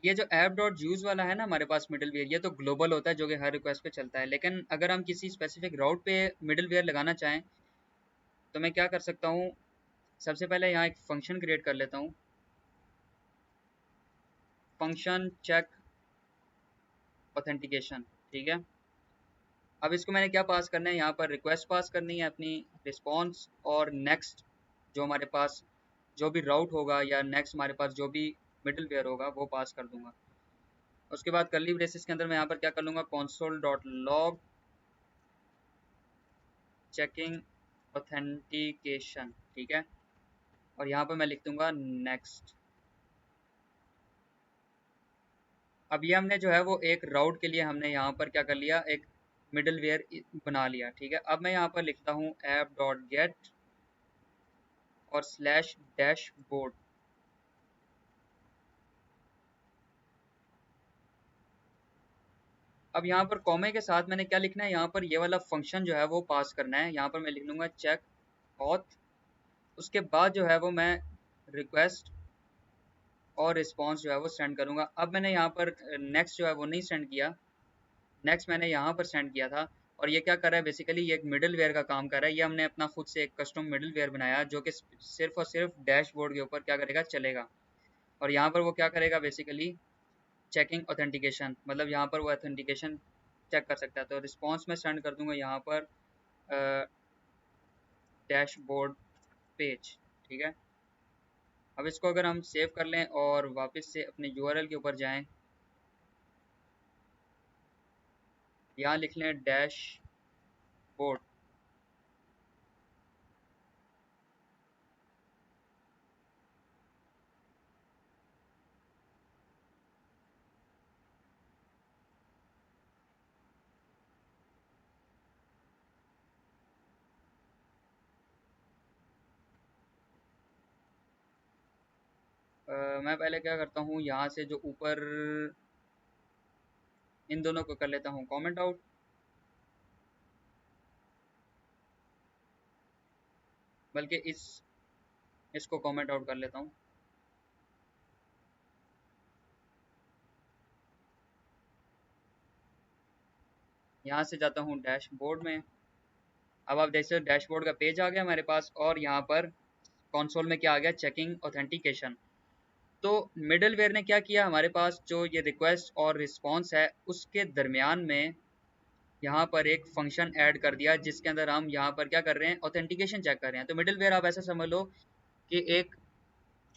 Speaker 1: ये जो ऐप डॉट यूज वाला है ना हमारे पास मिडल वेयर, ये तो ग्लोबल होता है जो कि हर रिक्वेस्ट पे चलता है। लेकिन अगर हम किसी स्पेसिफिक राउट पे मिडल वेयर लगाना चाहें तो मैं क्या कर सकता हूँ, सबसे पहले यहाँ एक फंक्शन क्रिएट कर लेता हूँ, फंक्शन चेक ऑथेंटिकेशन। ठीक है, अब इसको मैंने क्या पास करना है, यहाँ पर रिक्वेस्ट पास करनी है अपनी, रिस्पॉन्स और नेक्स्ट, जो हमारे पास जो भी राउट होगा या नेक्स्ट हमारे पास जो भी मिडल वेयर होगा वो पास कर दूंगा। उसके बाद कर्ली ब्रेसेस के अंदर मैं यहाँ पर क्या कर लूँगा, console dot log checking authentication. ठीक है, और यहाँ पर मैं लिख दूंगा नेक्स्ट। अब ये हमने जो है वो एक राउट के लिए हमने यहाँ पर क्या कर लिया, एक मिडल वेयर बना लिया। ठीक है, अब मैं यहाँ पर लिखता हूँ ऐप डॉट गेट और स्लैश डैशबोर्ड। अब यहाँ पर कॉमे के साथ मैंने क्या लिखना है, यहाँ पर ये वाला फंक्शन जो है वो पास करना है। यहाँ पर मैं लिख लूँगा चेक ऑथ, उसके बाद जो है वो मैं रिक्वेस्ट और रिस्पॉन्स जो है वो सेंड करूँगा। अब मैंने यहाँ पर नेक्स्ट जो है वो नहीं सेंड किया, नेक्स्ट मैंने यहाँ पर सेंड किया था। और ये क्या कर रहा है, बेसिकली ये एक मिडल वेयर का काम कर रहा है। ये हमने अपना खुद से एक कस्टम मिडल वेयर बनाया जो कि सिर्फ और सिर्फ डैशबोर्ड के ऊपर क्या करेगा, चलेगा। और यहाँ पर वो क्या करेगा, बेसिकली चेकिंग ऑथेंटिकेशन, मतलब यहाँ पर वो ऑथेंटिकेशन चेक कर सकता है। तो रिस्पॉन्स में सेंड कर दूंगा यहाँ पर डैशबोर्ड पेज। ठीक है, अब इसको अगर हम सेव कर लें और वापस से अपने यूआरएल के ऊपर जाएं, यहाँ लिख लें डैशबोर्ड। मैं पहले क्या करता हूँ, यहाँ से जो ऊपर इन दोनों को कर लेता हूँ कमेंट आउट, बल्कि इसको कमेंट आउट कर लेता हूँ। यहाँ से जाता हूँ डैशबोर्ड में। अब आप देख सकते हो डैशबोर्ड का पेज आ गया हमारे पास, और यहाँ पर कंसोल में क्या आ गया, चेकिंग ऑथेंटिकेशन। तो मिडल वेयर ने क्या किया, हमारे पास जो ये रिक्वेस्ट और रिस्पॉन्स है उसके दरमियान में यहाँ पर एक फंक्शन ऐड कर दिया, जिसके अंदर हम यहाँ पर क्या कर रहे हैं, ऑथेंटिकेशन चेक कर रहे हैं। तो मिडल वेयर आप ऐसा समझ लो कि एक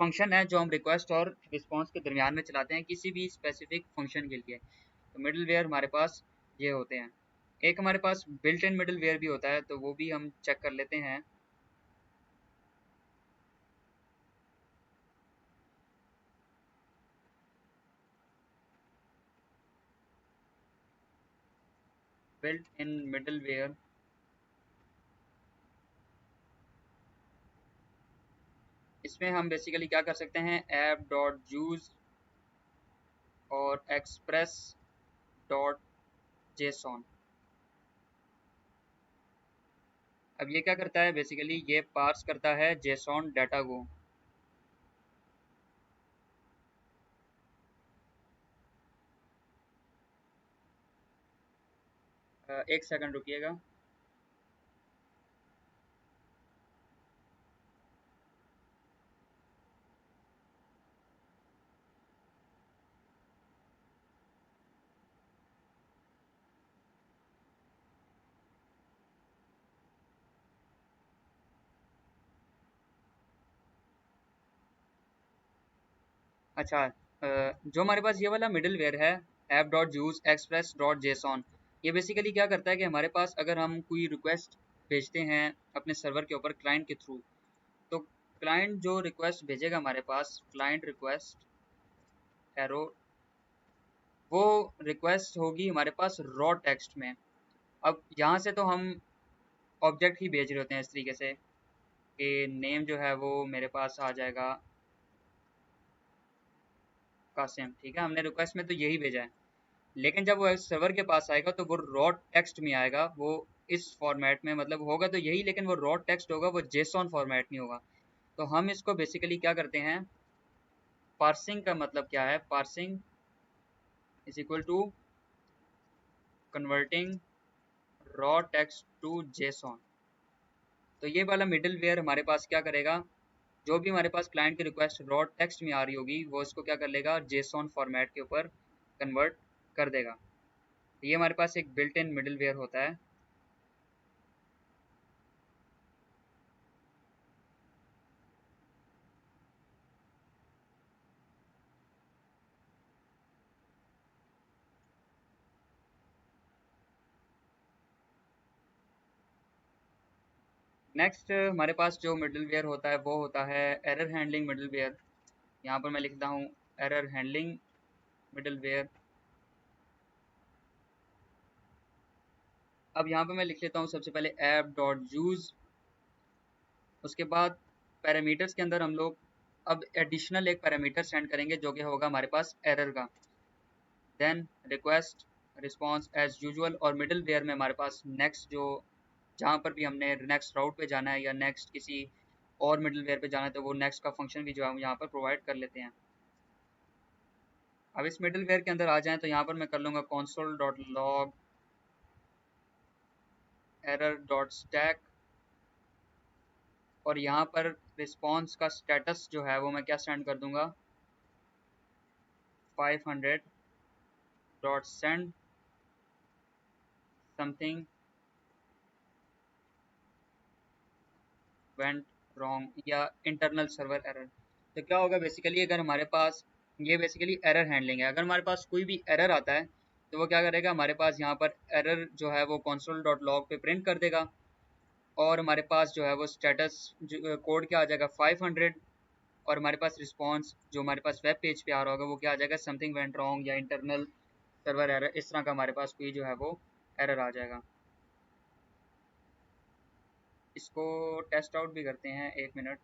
Speaker 1: फंक्शन है जो हम रिक्वेस्ट और रिस्पॉन्स के दरमियान में चलाते हैं किसी भी स्पेसिफिक फंक्शन के लिए। तो मिडल वेयर हमारे पास ये होते हैं। एक हमारे पास बिल्ट इन मिडल वेयर भी होता है, तो वो भी हम चेक कर लेते हैं। बिल्ट इन मिडल वेयर, इसमें हम बेसिकली क्या कर सकते हैं, ऐप डॉट यूज और एक्सप्रेस डॉट जेसॉन। अब ये क्या करता है, बेसिकली ये पार्स करता है जेसॉन डाटा को। एक सेकंड रुकिएगा। अच्छा, जो हमारे पास ये वाला मिडल वेयर है, app dot use express dot JSON, ये बेसिकली क्या करता है कि हमारे पास अगर हम कोई रिक्वेस्ट भेजते हैं अपने सर्वर के ऊपर क्लाइंट के थ्रू, तो क्लाइंट जो रिक्वेस्ट भेजेगा हमारे पास, क्लाइंट रिक्वेस्ट एरो, वो रिक्वेस्ट होगी हमारे पास रॉ टेक्स्ट में। अब यहाँ से तो हम ऑब्जेक्ट ही भेज रहे होते हैं इस तरीके से कि नेम जो है वो मेरे पास आ जाएगा कासिम। ठीक है, हमने रिक्वेस्ट में तो यही भेजा है। लेकिन जब वो सर्वर के पास आएगा तो वो रॉ टेक्स्ट में आएगा, वो इस फॉर्मेट में, मतलब होगा तो यही, लेकिन वो रॉ टेक्स्ट होगा, वो जेसॉन फॉर्मेट नहीं होगा। तो हम इसको बेसिकली क्या करते हैं, पार्सिंग का मतलब क्या है, parsing is equal to converting raw text to JSON. तो ये वाला मिडिल वेयर हमारे पास क्या करेगा, जो भी हमारे पास क्लाइंट की रिक्वेस्ट रॉ टेक्स्ट में आ रही होगी वो इसको क्या कर लेगा, जेसॉन फॉर्मेट के ऊपर कन्वर्ट कर देगा। ये हमारे पास एक बिल्ट इन मिडिल वेयर होता है। नेक्स्ट हमारे पास जो मिडिल वेयर होता है वो होता है एरर हैंडलिंग मिडिल वेयर। यहाँ पर मैं लिखता हूँ एरर हैंडलिंग मिडिल वेयर। अब यहाँ पर मैं लिख लेता हूँ सबसे पहले ऐप डॉट यूज। उसके बाद पैरामीटर्स के अंदर हम लोग अब एडिशनल एक पैरामीटर सेंड करेंगे जो कि होगा हमारे पास एरर का। Then request response as usual, और मिडिल वेयर में हमारे पास नेक्स्ट जो जहाँ पर भी हमने नेक्स्ट राउट पे जाना है या नेक्स्ट किसी और मिडिल वेयर पे जाना है तो वो नेक्स्ट का फंक्शन भी जो है हम यहाँ पर प्रोवाइड कर लेते हैं। अब इस मिडिल वेयर के अंदर आ जाएं तो यहाँ पर मैं कर लूँगा console dot log error dot stack, और यहाँ पर रिस्पॉन्स का स्टेटस जो है वो मैं क्या सेंड कर दूंगा, 500 dot send something went wrong या इंटरनल सर्वर एरर। तो क्या होगा बेसिकली, अगर हमारे पास ये बेसिकली एरर हैंडलिंग है, अगर हमारे पास कोई भी एरर आता है तो वो क्या करेगा, हमारे पास यहाँ पर एरर जो है वो console डॉट लॉग पे प्रिंट कर देगा, और हमारे पास जो है वो स्टेटस कोड क्या आ जाएगा 500, और हमारे पास रिस्पॉन्स जो हमारे पास वेब पेज पे आ रहा होगा वो क्या आ जाएगा, समथिंग वेंट रॉन्ग या इंटरनल सर्वर एरर, इस तरह का हमारे पास कोई जो है वो एरर आ जाएगा। इसको टेस्ट आउट भी करते हैं, 1 मिनट।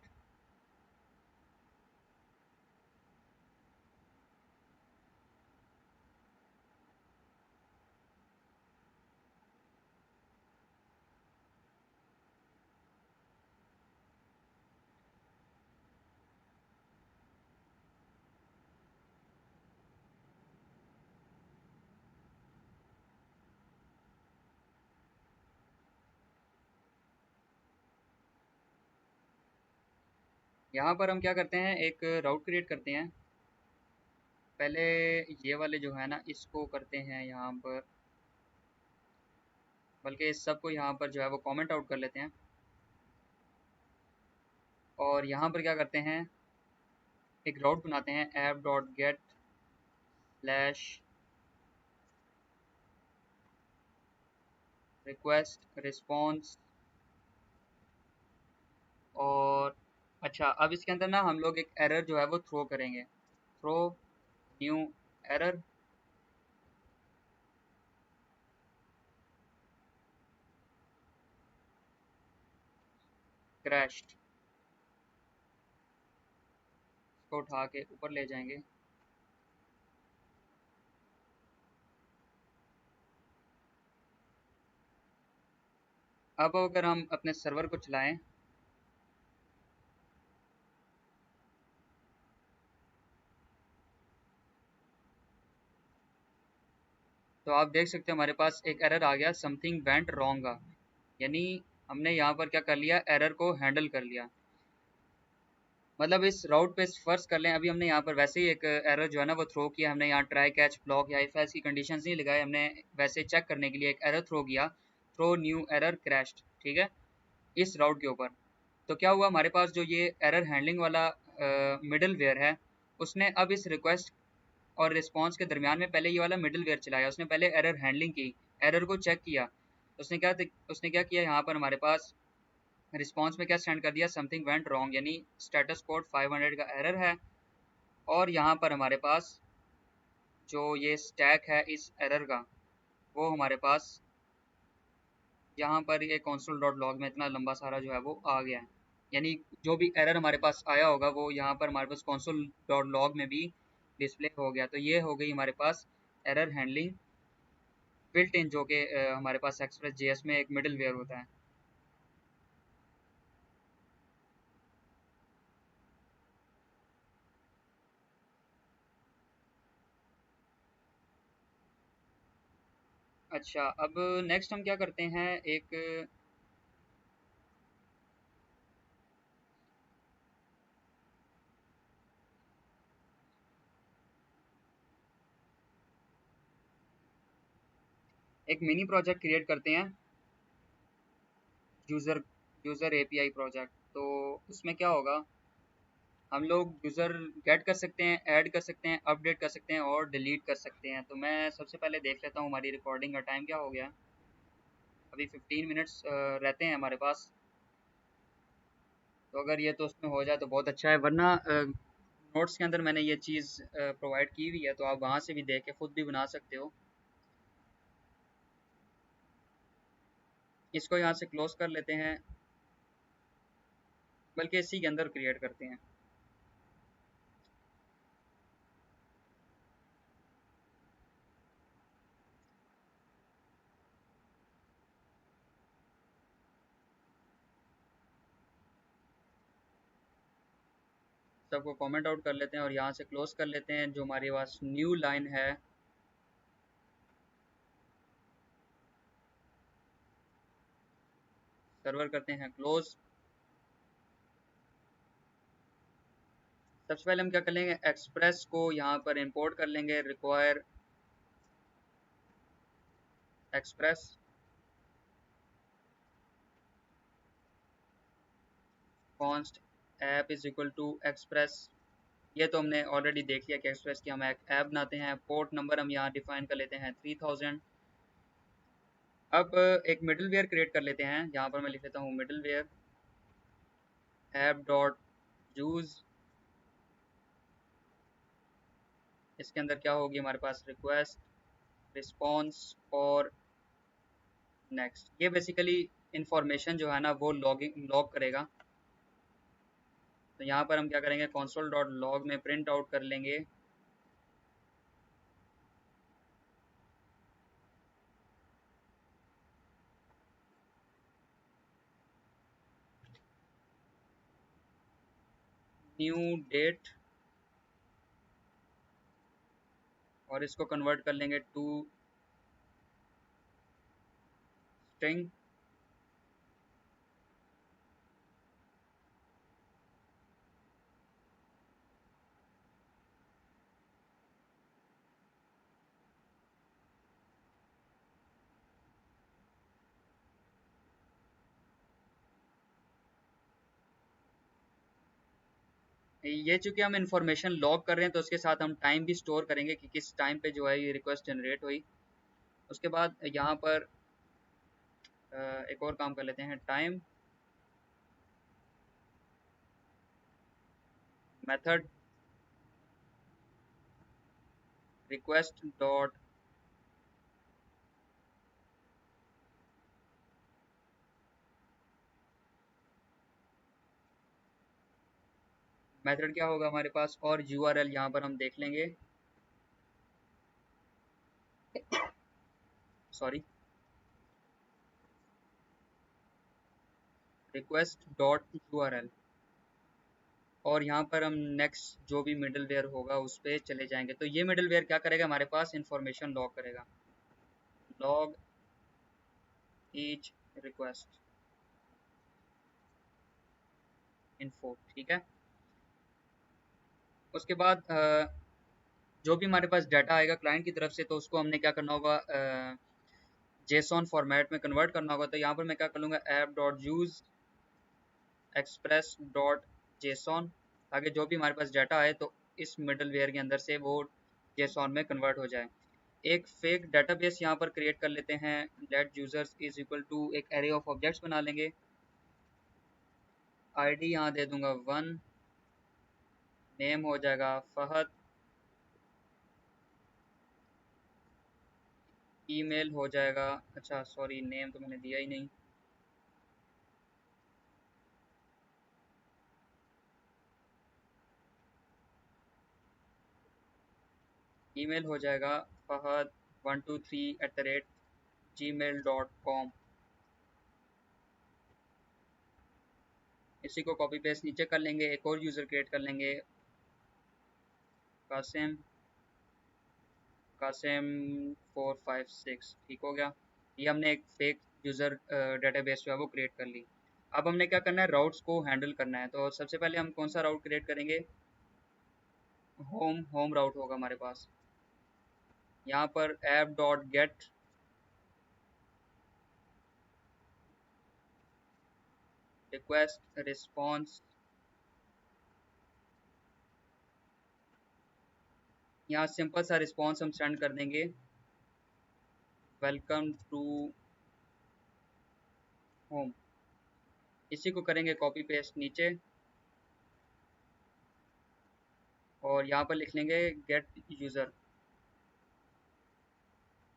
Speaker 1: यहाँ पर हम क्या करते हैं, एक राउट क्रिएट करते हैं। पहले ये वाले जो है ना इसको करते हैं यहाँ पर, बल्कि इस सब को यहाँ पर जो है वो कमेंट आउट कर लेते हैं, और यहाँ पर क्या करते हैं, एक राउट बनाते हैं app dot gate slash request response. और अच्छा, अब इसके अंदर ना हम लोग एक एरर जो है वो थ्रो करेंगे, थ्रो न्यू एरर क्रैश्ड। इसको उठा के ऊपर ले जाएंगे। अब अगर हम अपने सर्वर को चलाएं तो आप देख सकते हैं हमारे पास एक एरर आ गया, समथिंग वेंट रॉन्ग का, यानी हमने यहाँ पर क्या कर लिया, एरर को हैंडल कर लिया। मतलब इस राउट पे फर्ज कर लें, अभी हमने यहाँ पर वैसे ही एक एरर जो है ना वो थ्रो किया, हमने यहाँ ट्राई कैच ब्लॉक या इफ एल्स की कंडीशंस नहीं लगाए, हमने वैसे चेक करने के लिए एक एरर थ्रो किया, थ्रो न्यू एरर क्रैश्ड, ठीक है, इस राउट के ऊपर। तो क्या हुआ, हमारे पास जो ये एरर हैंडलिंग वाला मिडल वेयर है उसने अब इस रिक्वेस्ट और रिस्पॉन्स के दरमियान में पहले ये वाला मिडल वेयर चलाया, उसने पहले एरर हैंडलिंग की, एरर को चेक किया। उसने क्या किया, यहाँ पर हमारे पास रिस्पॉन्स में क्या सेंड कर दिया, समथिंग वेंट रॉन्ग, यानी स्टेटस कोड 500 का एरर है। और यहाँ पर हमारे पास जो ये स्टैक है इस एरर का वो हमारे पास यहाँ पर ये console डॉट लॉग में इतना लंबा सारा जो है वो आ गया है, यानी जो भी एरर हमारे पास आया होगा वो यहाँ पर हमारे पास console डॉट लॉग में भी डिस्प्ले हो गया। तो ये हो गई हमारे पास एरर हैंडलिंग बिल्ट इन, जो कि हमारे पास एक्सप्रेस जेएस में एक मिडिल वेयर होता है। अच्छा, अब नेक्स्ट हम क्या करते हैं, एक मिनी प्रोजेक्ट क्रिएट करते हैं, यूज़र यूज़र एपीआई प्रोजेक्ट। तो उसमें क्या होगा, हम लोग यूज़र गेट कर सकते हैं, ऐड कर सकते हैं, अपडेट कर सकते हैं और डिलीट कर सकते हैं। तो मैं सबसे पहले देख लेता हूँ हमारी रिकॉर्डिंग का टाइम क्या हो गया। अभी 15 मिनट्स रहते हैं हमारे पास। तो अगर ये तो उसमें हो जाए तो बहुत अच्छा है, वरना नोट्स के अंदर मैंने ये चीज़ प्रोवाइड की हुई है, तो आप वहाँ से भी देख के खुद भी बना सकते हो। इसको यहाँ से क्लोज कर लेते हैं, बल्कि इसी के अंदर क्रिएट करते हैं। सबको कमेंट आउट कर लेते हैं और यहाँ से क्लोज कर लेते हैं। जो हमारे पास न्यू लाइन है, सर्वर करते हैं क्लोज। सबसे पहले हम क्या कर लेंगे, एक्सप्रेस को यहाँ पर इंपोर्ट कर लेंगे, require express const app is equal to express. ये तो हमने ऑलरेडी देख लिया कि एक्सप्रेस की हम एक ऐप बनाते हैं। पोर्ट नंबर हम यहाँ डिफाइन कर लेते हैं 3000। अब एक मिडल वेयर क्रिएट कर लेते हैं, यहाँ पर मैं लिख लेता हूँ middleware app dot use. इसके अंदर क्या होगी हमारे पास, रिक्वेस्ट, रिस्पॉन्स और नेक्स्ट। ये बेसिकली इंफॉर्मेशन जो है ना वो लॉग करेगा। तो यहाँ पर हम क्या करेंगे, console डॉट लॉग में प्रिंट आउट कर लेंगे न्यू डेट, और इसको कन्वर्ट कर लेंगे टू स्ट्रिंग। ये चूंकि हम इंफॉर्मेशन लॉग कर रहे हैं तो उसके साथ हम टाइम भी स्टोर करेंगे कि किस टाइम पे जो है ये रिक्वेस्ट जनरेट हुई। उसके बाद यहाँ पर एक और काम कर लेते हैं, time method request dot, method क्या होगा हमारे पास, और यूआरएल यहाँ पर हम देख लेंगे, सॉरी, रिक्वेस्ट डॉट यूआरएल। और यहाँ पर हम नेक्स्ट जो भी मिडल वेयर होगा उस पर चले जाएंगे। तो ये मिडल वेयर क्या करेगा, हमारे पास इंफॉर्मेशन लॉग करेगा, लॉग ईच रिक्वेस्ट इन्फो, ठीक है। उसके बाद जो भी हमारे पास डाटा आएगा क्लाइंट की तरफ से, तो उसको हमने क्या करना होगा, जेसॉन फॉर्मेट में कन्वर्ट करना होगा। तो यहाँ पर मैं क्या कर लूँगा, app dot use express dot JSON, ताकि जो भी हमारे पास डाटा आए तो इस मिडल वेयर के अंदर से वो जेसॉन में कन्वर्ट हो जाए। एक फेक डाटाबेस यहाँ पर क्रिएट कर लेते हैं, let users is equal to एक एरे ऑफ ऑब्जेक्ट्स बना लेंगे। आईडी यहाँ दे दूंगा 1, नेम हो जाएगा फहद, ईमेल हो जाएगा, अच्छा सॉरी नेम तो मैंने दिया ही नहीं, ईमेल हो जाएगा fahad123@gmail.com। इसी को कॉपी पेस्ट नीचे कर लेंगे, एक और यूज़र क्रिएट कर लेंगे, कासिम कासिम 456 ठीक हो गया। ये हमने एक फेक यूज़र डेटाबेस जो है वो क्रिएट कर ली। अब हमने क्या करना है, राउट्स को हैंडल करना है। तो सबसे पहले हम कौन सा राउट क्रिएट करेंगे, होम राउट होगा हमारे पास। यहाँ पर app dot get request response, यहाँ सिंपल सा रिस्पॉन्स हम सेंड कर देंगे, वेलकम टू होम। इसी को करेंगे कॉपी पेस्ट नीचे, और यहाँ पर लिख लेंगे गेट यूज़र।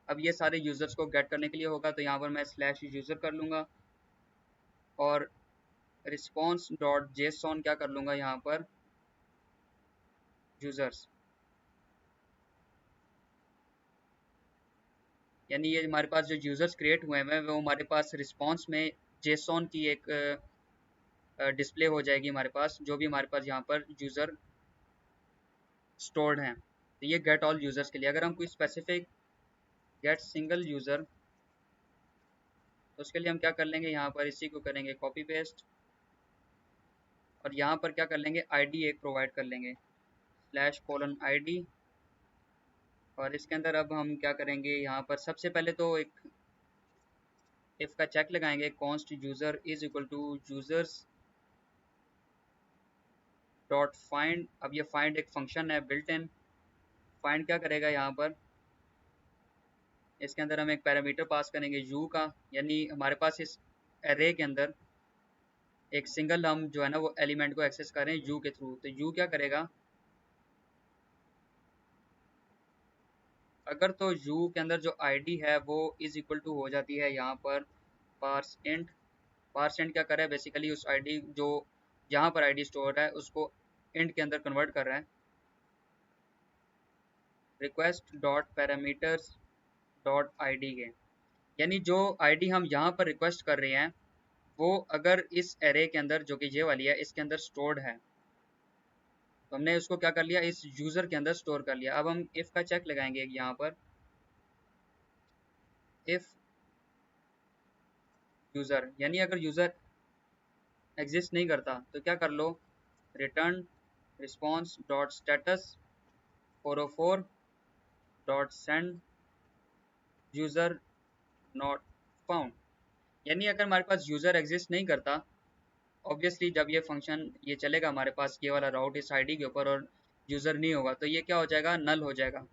Speaker 1: अब ये सारे यूज़र्स को गेट करने के लिए होगा, तो यहाँ पर मैं स्लैश यूज़र कर लूँगा, और रिस्पॉन्स डॉट जेसॉन क्या कर लूँगा यहाँ पर, यूज़र्स। यानी ये हमारे पास जो यूज़र्स क्रिएट हुए हैं वो हमारे पास रिस्पॉन्स में जेसॉन की एक डिस्प्ले हो जाएगी हमारे पास, जो भी हमारे पास यहाँ पर यूज़र स्टोर्ड हैं। तो ये गेट ऑल यूज़र्स के लिए। अगर हम कोई स्पेसिफिक गेट सिंगल यूज़र, तो उसके लिए हम क्या कर लेंगे, यहाँ पर इसी को करेंगे कॉपी पेस्ट, और यहाँ पर क्या कर लेंगे, आईडी एक प्रोवाइड कर लेंगे, स्लैश कोलन आईडी। और इसके अंदर अब हम क्या करेंगे, यहाँ पर सबसे पहले तो एक इफ़ का चेक लगाएंगे, const user is equal to users dot find. अब ये फाइंड एक फंक्शन है बिल्ट इन। फाइंड क्या करेगा यहाँ पर, इसके अंदर हम एक पैरामीटर पास करेंगे यू का, यानी हमारे पास इस एरे के अंदर एक सिंगल हम जो है ना वो एलिमेंट को एक्सेस करें यू के थ्रू। तो यू क्या करेगा, अगर तो यू के अंदर जो आईडी है वो इज इक्वल टू हो जाती है यहाँ पर पार्स इंट। पार्स इंट क्या कर रहा है, बेसिकली उस आईडी जो यहाँ पर आईडी स्टोर है उसको इंट के अंदर कन्वर्ट कर रहा है, request dot parameters dot ID के। यानी जो आईडी हम यहाँ पर रिक्वेस्ट कर रहे हैं वो अगर इस एरे के अंदर, जो कि ये वाली है, इसके अंदर स्टोर्ड है, तो हमने उसको क्या कर लिया, इस यूज़र के अंदर स्टोर कर लिया। अब हम इफ़ का चेक लगाएंगे यहाँ पर, इफ़ यूज़र, यानी अगर यूज़र एग्जिस्ट नहीं करता तो क्या कर लो, return response dot status 404 dot send user not found. यानी अगर हमारे पास यूज़र एग्जिस्ट नहीं करता, ऑब्वियसली जब ये फंक्शन ये चलेगा हमारे पास ये वाला राउट इस आईडी के ऊपर और यूज़र नहीं होगा, तो ये क्या हो जाएगा, नल हो जाएगा,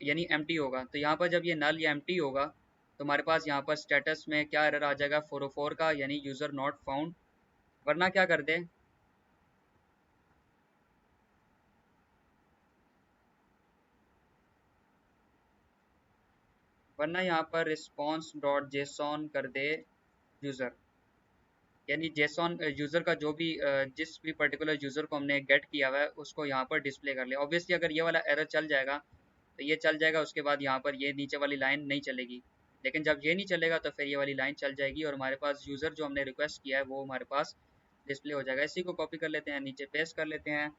Speaker 1: यानी एम्प्टी होगा। तो यहाँ पर जब ये नल या एम्प्टी होगा तो हमारे पास यहाँ पर स्टेटस में क्या एरर आ जाएगा, 404 का, यानी यूज़र नॉट फाउंड। वरना क्या कर दे, वरना यहाँ पर रिस्पॉन्स डॉट जेसॉन कर दे यूज़र, यानी जेसॉन यूज़र का जो भी जिस भी पर्टिकुलर यूज़र को हमने गेट किया हुआ है उसको यहाँ पर डिस्प्ले कर ले। ऑब्वियसली अगर ये वाला एरर चल जाएगा तो ये चल जाएगा, उसके बाद यहाँ पर ये नीचे वाली लाइन नहीं चलेगी। लेकिन जब ये नहीं चलेगा तो फिर ये वाली लाइन चल जाएगी और हमारे पास यूज़र जो हमने रिक्वेस्ट किया है वो हमारे पास डिस्प्ले हो जाएगा। इसी को कॉपी कर लेते हैं, नीचे पेस्ट कर लेते हैं,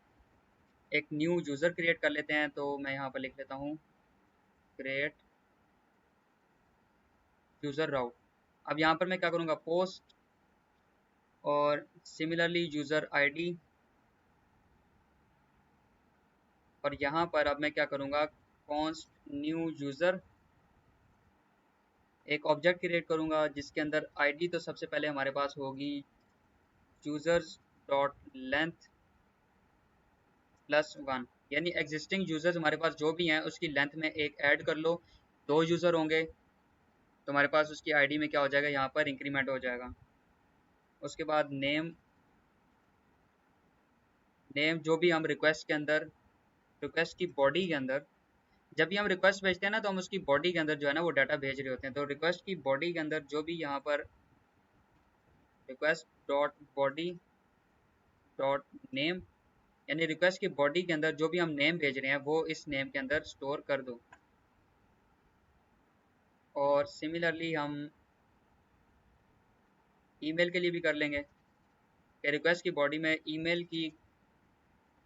Speaker 1: एक न्यू यूज़र क्रिएट कर लेते हैं। तो मैं यहाँ पर लिख लेता हूँ क्रिएट यूज़र राउट। अब यहाँ पर मैं क्या करूँगा, पोस्ट और सिमिलरली यूज़र आईडी, और यहाँ पर अब मैं क्या करूँगा, कॉन्स्ट न्यू यूज़र, एक ऑब्जेक्ट क्रिएट करूँगा जिसके अंदर आईडी तो सबसे पहले हमारे पास होगी यूज़र्स डॉट लेंथ +1, यानी एग्जिस्टिंग यूज़र्स हमारे पास जो भी हैं उसकी लेंथ में एक ऐड कर लो। 2 यूज़र होंगे तो हमारे पास उसकी आईडी में क्या हो जाएगा, यहाँ पर इंक्रीमेंट हो जाएगा। उसके बाद नेम, नेम जो भी हम रिक्वेस्ट के अंदर, रिक्वेस्ट की बॉडी के अंदर, जब भी हम रिक्वेस्ट भेजते हैं ना तो हम उसकी बॉडी के अंदर जो है ना वो डाटा भेज रहे होते हैं। तो रिक्वेस्ट की बॉडी के अंदर जो भी यहाँ पर request dot body dot name, यानी रिक्वेस्ट की बॉडी के अंदर जो भी हम नेम भेज रहे हैं वो इस नेम के अंदर स्टोर कर दो। और सिमिलरली हम ईमेल के लिए भी कर लेंगे कि रिक्वेस्ट की बॉडी में ईमेल की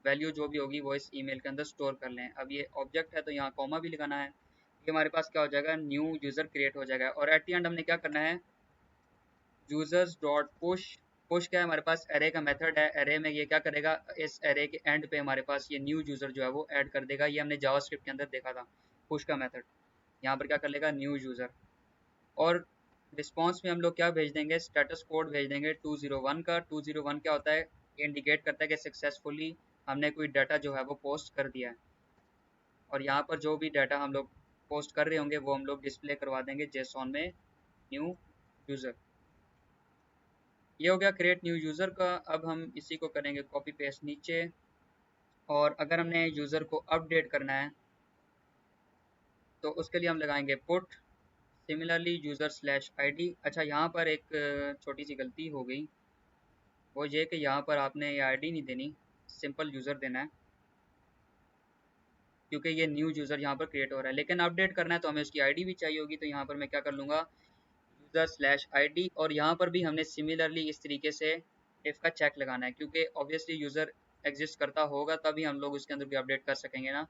Speaker 1: वैल्यू जो भी होगी वो इस ईमेल के अंदर स्टोर कर लें। अब ये ऑब्जेक्ट है तो यहाँ कॉमा भी लगाना है, ये हमारे पास क्या हो जाएगा, न्यू यूज़र क्रिएट हो जाएगा। और एट द एंड हमने क्या करना है, यूजर्स डॉट पुश। पुश क्या है, हमारे पास एरे का मेथड है, एरे में ये क्या करेगा, इस एरे के एंड पे हमारे पास ये न्यू यूजर जो है वो ऐड कर देगा। ये हमने जावास्क्रिप्ट के अंदर देखा था, पुश का मेथड। यहाँ पर क्या कर लेगा, न्यू यूजर। और रिस्पॉन्स में हम लोग क्या भेज देंगे, स्टेटस कोड भेज देंगे 201 का। 201 क्या होता है, ये इंडिकेट करता है कि सक्सेसफुली हमने कोई डाटा जो है वो पोस्ट कर दिया है। और यहाँ पर जो भी डाटा हम लोग पोस्ट कर रहे होंगे वो हम लोग डिस्प्ले करवा देंगे जेसॉन में, न्यू यूज़र। ये हो गया क्रिएट न्यू यूज़र का। अब हम इसी को करेंगे कॉपी पेस्ट नीचे। और अगर हमने यूज़र को अपडेट करना है तो उसके लिए हम लगाएंगे put similarly user slash ID. अच्छा, यहाँ पर एक छोटी सी गलती हो गई, वो ये कि यहाँ पर आपने ये आईडी नहीं देनी, सिंपल यूज़र देना है, क्योंकि ये न्यू यूज़र यहाँ पर क्रिएट हो रहा है। लेकिन अपडेट करना है तो हमें उसकी आईडी भी चाहिए होगी। तो यहाँ पर मैं क्या कर लूँगा, यूज़र स्लैश आईडी। और यहाँ पर भी हमने सिमिलरली इस तरीके से इफ़ का चेक लगाना है, क्योंकि ऑब्वियसली यूज़र एग्जिस्ट करता होगा तभी हम लोग उसके अंदर भी अपडेट कर सकेंगे ना।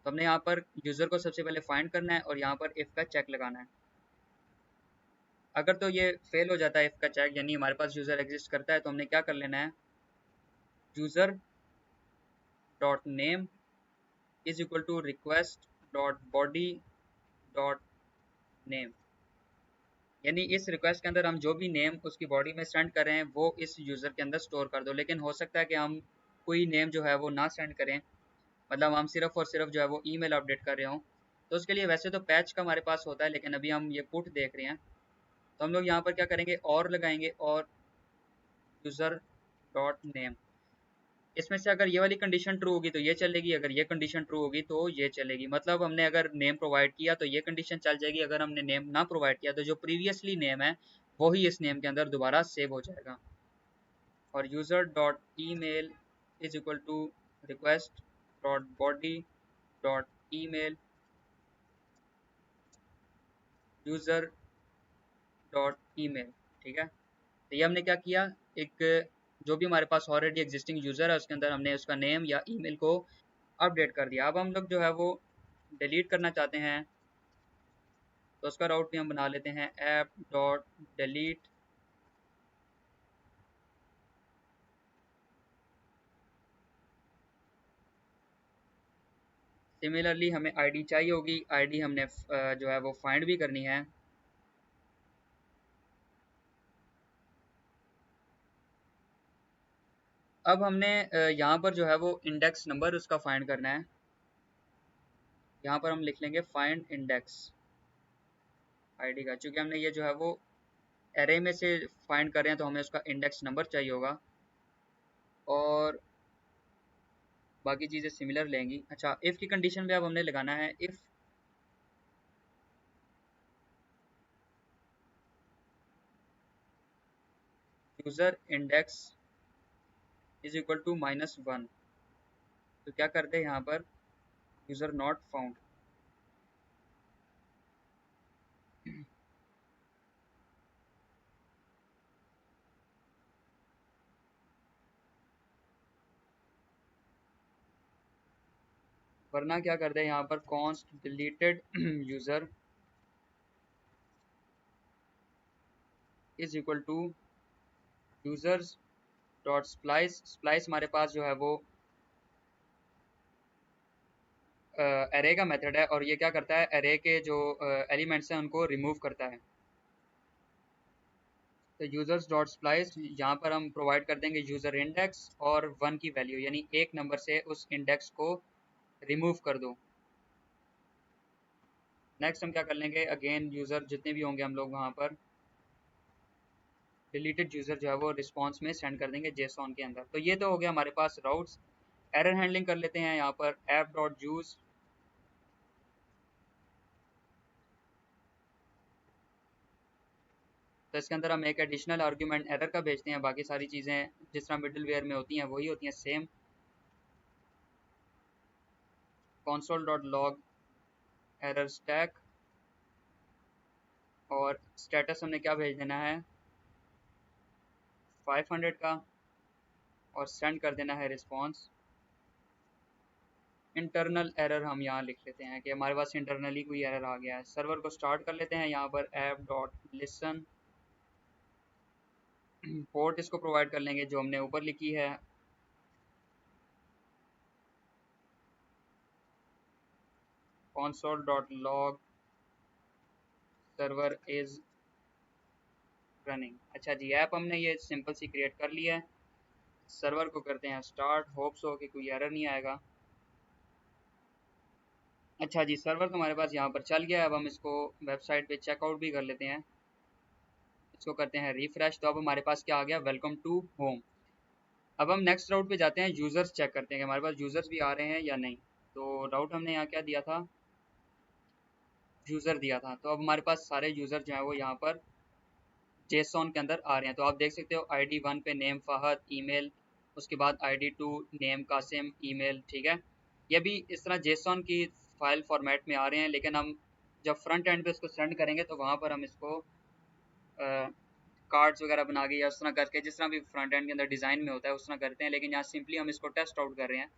Speaker 1: तो हमने यहाँ पर यूज़र को सबसे पहले फाइंड करना है और यहाँ पर इफ़ का चेक लगाना है। अगर तो ये फेल हो जाता है इफ़ का चेक, यानी हमारे पास यूज़र एग्जिस्ट करता है, तो हमने क्या कर लेना है, user dot name is equal to request dot body dot name. यानी इस रिक्वेस्ट के अंदर हम जो भी नेम उसकी बॉडी में सेंड कर रहे हैं वो इस यूज़र के अंदर स्टोर कर दो। लेकिन हो सकता है कि हम कोई नेम जो है वो ना सेंड करें, मतलब हम सिर्फ और सिर्फ जो है वो ईमेल अपडेट कर रहे हों। तो उसके लिए वैसे तो पैच का हमारे पास होता है, लेकिन अभी हम ये पुट देख रहे हैं। तो हम लोग यहाँ पर क्या करेंगे, और लगाएंगे, और यूज़र डॉट नेम। इसमें से अगर ये वाली कंडीशन ट्रू होगी तो ये चलेगी, अगर ये कंडीशन ट्रू होगी तो ये चलेगी। मतलब हमने अगर नेम प्रोवाइड किया तो ये कंडीशन चल जाएगी, अगर हमने नेम ना प्रोवाइड किया तो जो प्रीवियसली नेम है वही इस नेम के अंदर दोबारा सेव हो जाएगा। और user dot email is equal to request dot body dot email user dot email. ठीक है, तो ये हमने क्या किया, एक जो भी हमारे पास ऑलरेडी एग्जिस्टिंग यूज़र है उसके अंदर हमने उसका नेम या ईमेल को अपडेट कर दिया। अब हम लोग जो है वो डिलीट करना चाहते हैं, तो उसका राउट भी हम बना लेते हैं, ऐप डॉट डिलीट। सिमिलरली हमें आईडी चाहिए होगी, आईडी हमने जो है वो फाइंड भी करनी है। अब हमने यहाँ पर जो है वो इंडेक्स नंबर उसका फाइंड करना है। यहाँ पर हम लिख लेंगे फाइंड इंडेक्स आईडी का, क्योंकि हमने ये जो है वो एरे में से फाइंड कर रहे हैं तो हमें उसका इंडेक्स नंबर चाहिए होगा। और बाकी चीज़ें सिमिलर लेंगी। अच्छा, इफ़ की कंडीशन में अब हमने लगाना है, if user index is equal to -1, तो क्या करते हैं यहाँ पर, यूज़र नॉट फाउंड। वरना क्या करते हैं यहाँ पर, const deleted user is equal to users dot splice. Splice हमारे पास जो है वो एरे का मेथड है, और ये क्या करता है, एरे के जो एलिमेंट्स हैं उनको रिमूव करता है। तो यूज़र्स डॉट स्प्लाइस, यहाँ पर हम प्रोवाइड कर देंगे यूज़र इंडेक्स और 1 की वैल्यू, यानी एक नंबर से उस इंडेक्स को रिमूव कर दो। नेक्स्ट हम क्या कर लेंगे, अगेन यूज़र जितने भी होंगे हम लोग वहाँ पर डिलीटेड यूज़र जो है वो रिस्पॉन्स में सेंड कर देंगे जेसॉन के अंदर। तो ये तो हो गया हमारे पास राउट्स। एरर हैंडलिंग कर लेते हैं, यहाँ पर ऐप डॉट यूज़। तो इसके अंदर हम एक एडिशनल आर्ग्यूमेंट एरर का भेजते हैं, बाकी सारी चीज़ें जिस तरह मिडल वेयर में होती हैं वही होती हैं same. console dot log error stack, और स्टेटस हमने क्या भेज देना है, 500 का, और सेंड कर देना है रिस्पॉन्स इंटरनल एरर हम यहाँ लिख लेते हैं कि हमारे पास इंटरनली कोई एरर आ गया है। सर्वर को स्टार्ट कर लेते हैं यहाँ पर ऐप डॉट लिसन, पोर्ट इसको प्रोवाइड कर लेंगे जो हमने ऊपर लिखी है, console dot log server is running. अच्छा जी, ऐप हमने ये सिंपल सी क्रिएट कर लिया है। सर्वर को करते हैं स्टार्ट, होप्स हो कि कोई एरर नहीं आएगा। अच्छा जी, सर्वर तो हमारे पास यहाँ पर चल गया है। अब हम इसको वेबसाइट पे चेकआउट भी कर लेते हैं। इसको करते हैं रिफ्रेश, तो अब हमारे पास क्या आ गया, वेलकम टू होम। अब हम नेक्स्ट राउट पे जाते हैं, यूज़र्स चेक करते हैं कि हमारे पास यूज़र्स भी आ रहे हैं या नहीं। तो राउट हमने यहाँ क्या दिया था, यूज़र दिया था। तो अब हमारे पास सारे यूज़र जो हैं वो यहाँ पर जेसॉन के अंदर आ रहे हैं। तो आप देख सकते हो ID 1 पे नेम फ़हद ईमेल, उसके बाद ID 2 नेम कासिम ईमेल, ठीक है। ये भी इस तरह जेसॉन की फाइल फॉर्मेट में आ रहे हैं, लेकिन हम जब फ्रंट एंड पे इसको सेंड करेंगे तो वहाँ पर हम इसको कार्ड्स वगैरह बना के या उस तरह करके, जिस तरह भी फ्रंट एंड के अंदर डिज़ाइन में होता है उस तरह करते हैं, लेकिन यहाँ सिंपली हम इसको टेस्ट आउट कर रहे हैं।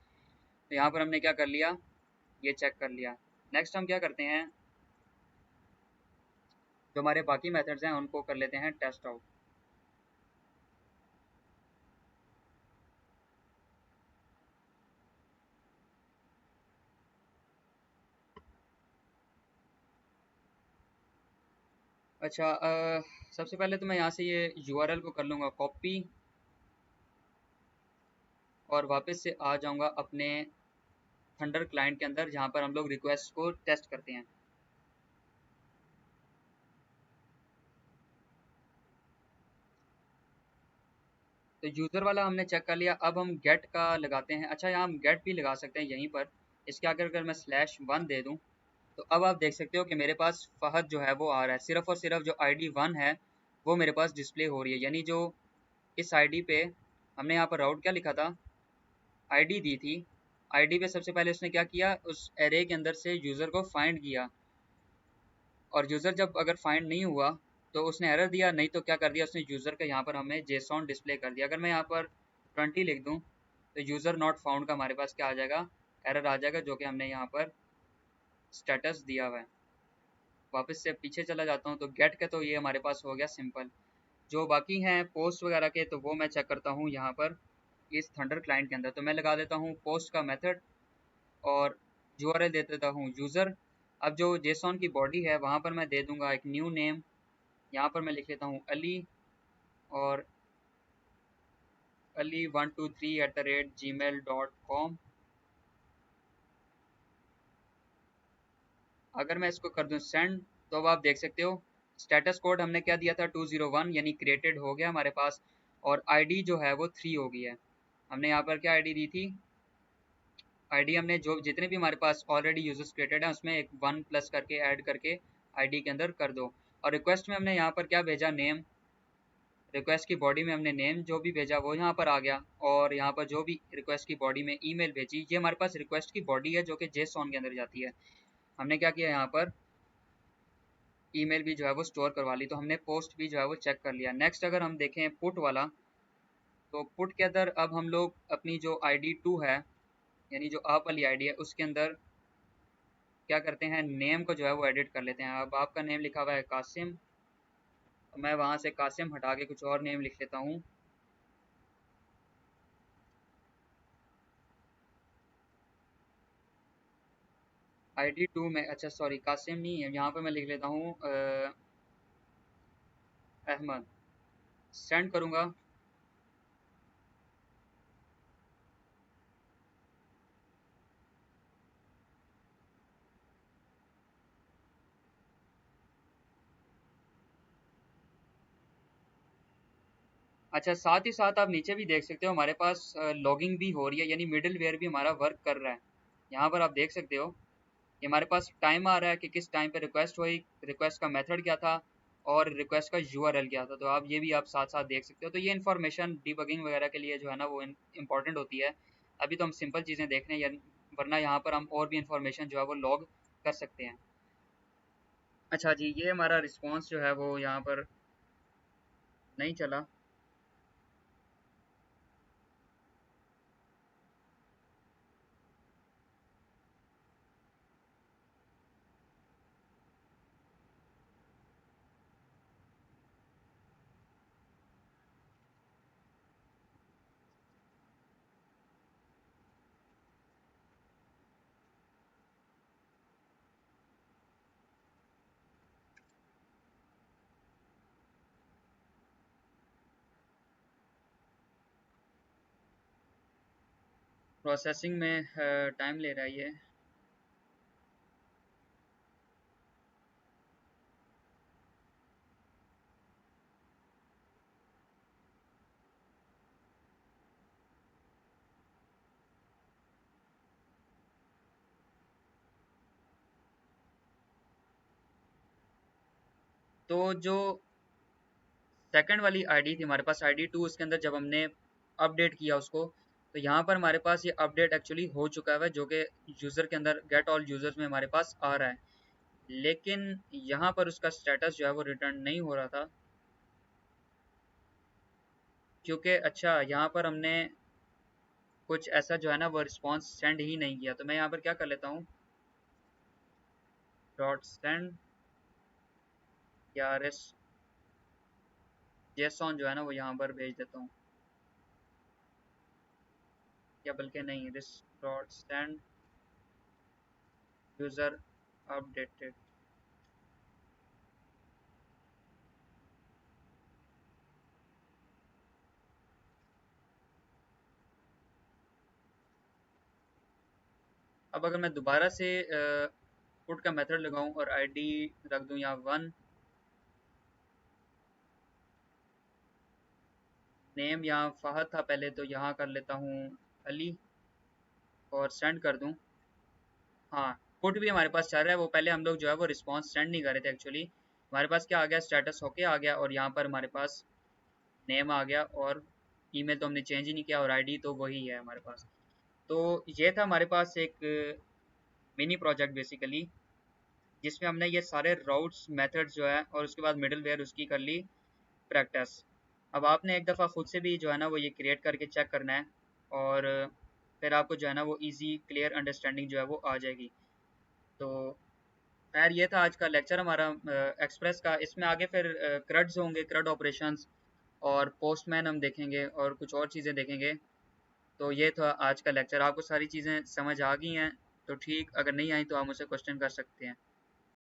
Speaker 1: तो यहाँ पर हमने क्या कर लिया, ये चेक कर लिया। नेक्स्ट हम क्या करते हैं, जो हमारे बाकी मेथड्स हैं उनको कर लेते हैं टेस्ट आउट। अच्छा, सबसे पहले तो मैं यहाँ से ये URL को कर लूँगा कॉपी, और वापस से आ जाऊँगा अपने थंडर क्लाइंट के अंदर जहाँ पर हम लोग रिक्वेस्ट को टेस्ट करते हैं। तो यूज़र वाला हमने चेक कर लिया। अब हम गेट का लगाते हैं। अच्छा, यहाँ हम गेट भी लगा सकते हैं यहीं पर। इसके आगे अगर मैं /1 दे दूँ तो अब आप देख सकते हो कि मेरे पास फ़हद जो है वो आ रहा है। सिर्फ़ और सिर्फ जो ID 1 है वो मेरे पास डिस्प्ले हो रही है, यानी जो इस आईडी पे हमने यहाँ पर राउट क्या लिखा था, आईडी दी थी। आईडी पे सबसे पहले उसने क्या किया, उस एरे के अंदर से यूज़र को फाइंड किया, और यूज़र जब अगर फाइंड नहीं हुआ तो उसने एरर दिया, नहीं तो क्या कर दिया उसने, यूज़र का यहाँ पर हमें जेसॉन डिस्प्ले कर दिया। अगर मैं यहाँ पर 20 लिख दूँ तो यूज़र नॉट फाउंड का हमारे पास क्या आ जाएगा, एरर आ जाएगा, जो कि हमने यहाँ पर स्टेटस दिया हुआ है। वापस से पीछे चला जाता हूँ तो गेट का तो ये हमारे पास हो गया सिंपल। जो बाकी हैं पोस्ट वगैरह के, तो वो मैं चेक करता हूँ यहाँ पर इस थंडर क्लाइंट के अंदर। तो मैं लगा देता हूँ पोस्ट का मेथड, और URL दे देता हूँ यूज़र। अब जो जेसॉन की बॉडी है वहाँ पर मैं दे दूँगा एक न्यू नेम। यहाँ पर मैं लिख लेता हूँ अली, और ali123@gmail.com। अगर मैं इसको कर दूँ सेंड, तो अब आप देख सकते हो स्टेटस कोड हमने क्या दिया था 201, यानी क्रिएटेड हो गया हमारे पास, और आईडी जो है वो 3 हो गई है। हमने यहाँ पर क्या आईडी दी थी, आईडी हमने जो जितने भी हमारे पास ऑलरेडी यूजर्स क्रिएटेड हैं उसमें एक 1 प्लस करके ऐड करके आईडी के अंदर कर दो। और रिक्वेस्ट में हमने यहाँ पर क्या भेजा, नेम। रिक्वेस्ट की बॉडी में हमने नेम जो भी भेजा वो यहाँ पर आ गया, और यहाँ पर जो भी रिक्वेस्ट की बॉडी में ईमेल भेजी, ये हमारे पास रिक्वेस्ट की बॉडी है जो कि जेसॉन के अंदर जाती है। हमने क्या किया, यहाँ पर ईमेल भी जो है वो स्टोर करवा ली। तो हमने पोस्ट भी जो है वो चेक कर लिया। नेक्स्ट अगर हम देखें पुट वाला, तो पुट के अंदर अब हम लोग अपनी जो ID 2 है, यानी जो आप वाली आईडी है, उसके अंदर क्या करते हैं, नेम को जो है वो एडिट कर लेते हैं। अब आपका नेम लिखा हुआ है कासिम, तो मैं वहाँ से कासिम हटा के कुछ और नेम लिख लेता हूँ। ID 2 में, अच्छा सॉरी कासिम नहीं है, यहाँ पे मैं लिख लेता हूँ अहमद। सेंड करूँगा। अच्छा, साथ ही साथ आप नीचे भी देख सकते हो हमारे पास लॉगिंग भी हो रही है, यानी मिडिल वेयर भी हमारा वर्क कर रहा है। यहाँ पर आप देख सकते हो कि हमारे पास टाइम आ रहा है कि किस टाइम पे रिक्वेस्ट हुई, रिक्वेस्ट का मेथड क्या था, और रिक्वेस्ट का URL क्या था। तो आप ये भी आप साथ साथ देख सकते हो। तो ये इन्फॉर्मेशन डीबगिंग वगैरह के लिए जो है ना वो इम्पॉर्टेंट होती है। अभी तो हम सिंपल चीज़ें देख रहे हैं, वरना यहाँ पर हम और भी इन्फॉर्मेशन जो है वो लॉग कर सकते हैं। अच्छा जी, ये हमारा रिस्पॉन्स जो है वो यहाँ पर नहीं चला। प्रोसेसिंग में टाइम ले रहा है ये। तो जो सेकंड वाली आईडी थी हमारे पास, आईडी 2, उसके अंदर जब हमने अपडेट किया उसको, तो यहाँ पर हमारे पास ये अपडेट एक्चुअली हो चुका है, जो कि यूज़र के अंदर गेट ऑल यूज़र्स में हमारे पास आ रहा है। लेकिन यहाँ पर उसका स्टेटस जो है वो रिटर्न नहीं हो रहा था, क्योंकि अच्छा यहाँ पर हमने कुछ ऐसा जो है ना वो रिस्पॉन्स सेंड ही नहीं किया। तो मैं यहाँ पर क्या कर लेता हूँ, डॉट सेंड या रेस जेसॉन जो है ना वो यहाँ पर भेज देता हूँ, या बल्कि नहीं, रिस डॉट सेंड यूज़र अपडेटेड। अब अगर मैं दोबारा से पुट का मेथड लगाऊं और आईडी रख दूं यहाँ 1, नेम यहाँ फ़हद था पहले, तो यहाँ कर लेता हूँ अली, और सेंड कर दूं। हाँ, पुट भी हमारे पास चल रहा है, वो पहले हम लोग जो है वो रिस्पॉन्स सेंड नहीं कर रहे थे एक्चुअली। हमारे पास क्या आ गया, स्टेटस होके आ गया, और यहाँ पर हमारे पास नेम आ गया, और ईमेल तो हमने चेंज ही नहीं किया, और आईडी तो वही है हमारे पास। तो ये था हमारे पास एक मिनी प्रोजेक्ट बेसिकली, जिसमें हमने ये सारे राउट्स मेथड्स जो है, और उसके बाद मिडल वेयर उसकी कर ली प्रैक्टिस। अब आपने एक दफ़ा खुद से भी जो है ना वो ये क्रिएट करके चेक करना है, और फिर आपको जो है ना वो इजी क्लियर अंडरस्टैंडिंग जो है वो आ जाएगी। तो खैर ये था आज का लेक्चर हमारा एक्सप्रेस का। इसमें आगे फिर क्रड्स होंगे, क्रड ऑपरेशंस, और पोस्टमैन हम देखेंगे, और कुछ और चीज़ें देखेंगे। तो ये था आज का लेक्चर। आपको सारी चीज़ें समझ आ गई हैं तो ठीक, अगर नहीं आई तो आप मुझसे क्वेश्चन कर सकते हैं।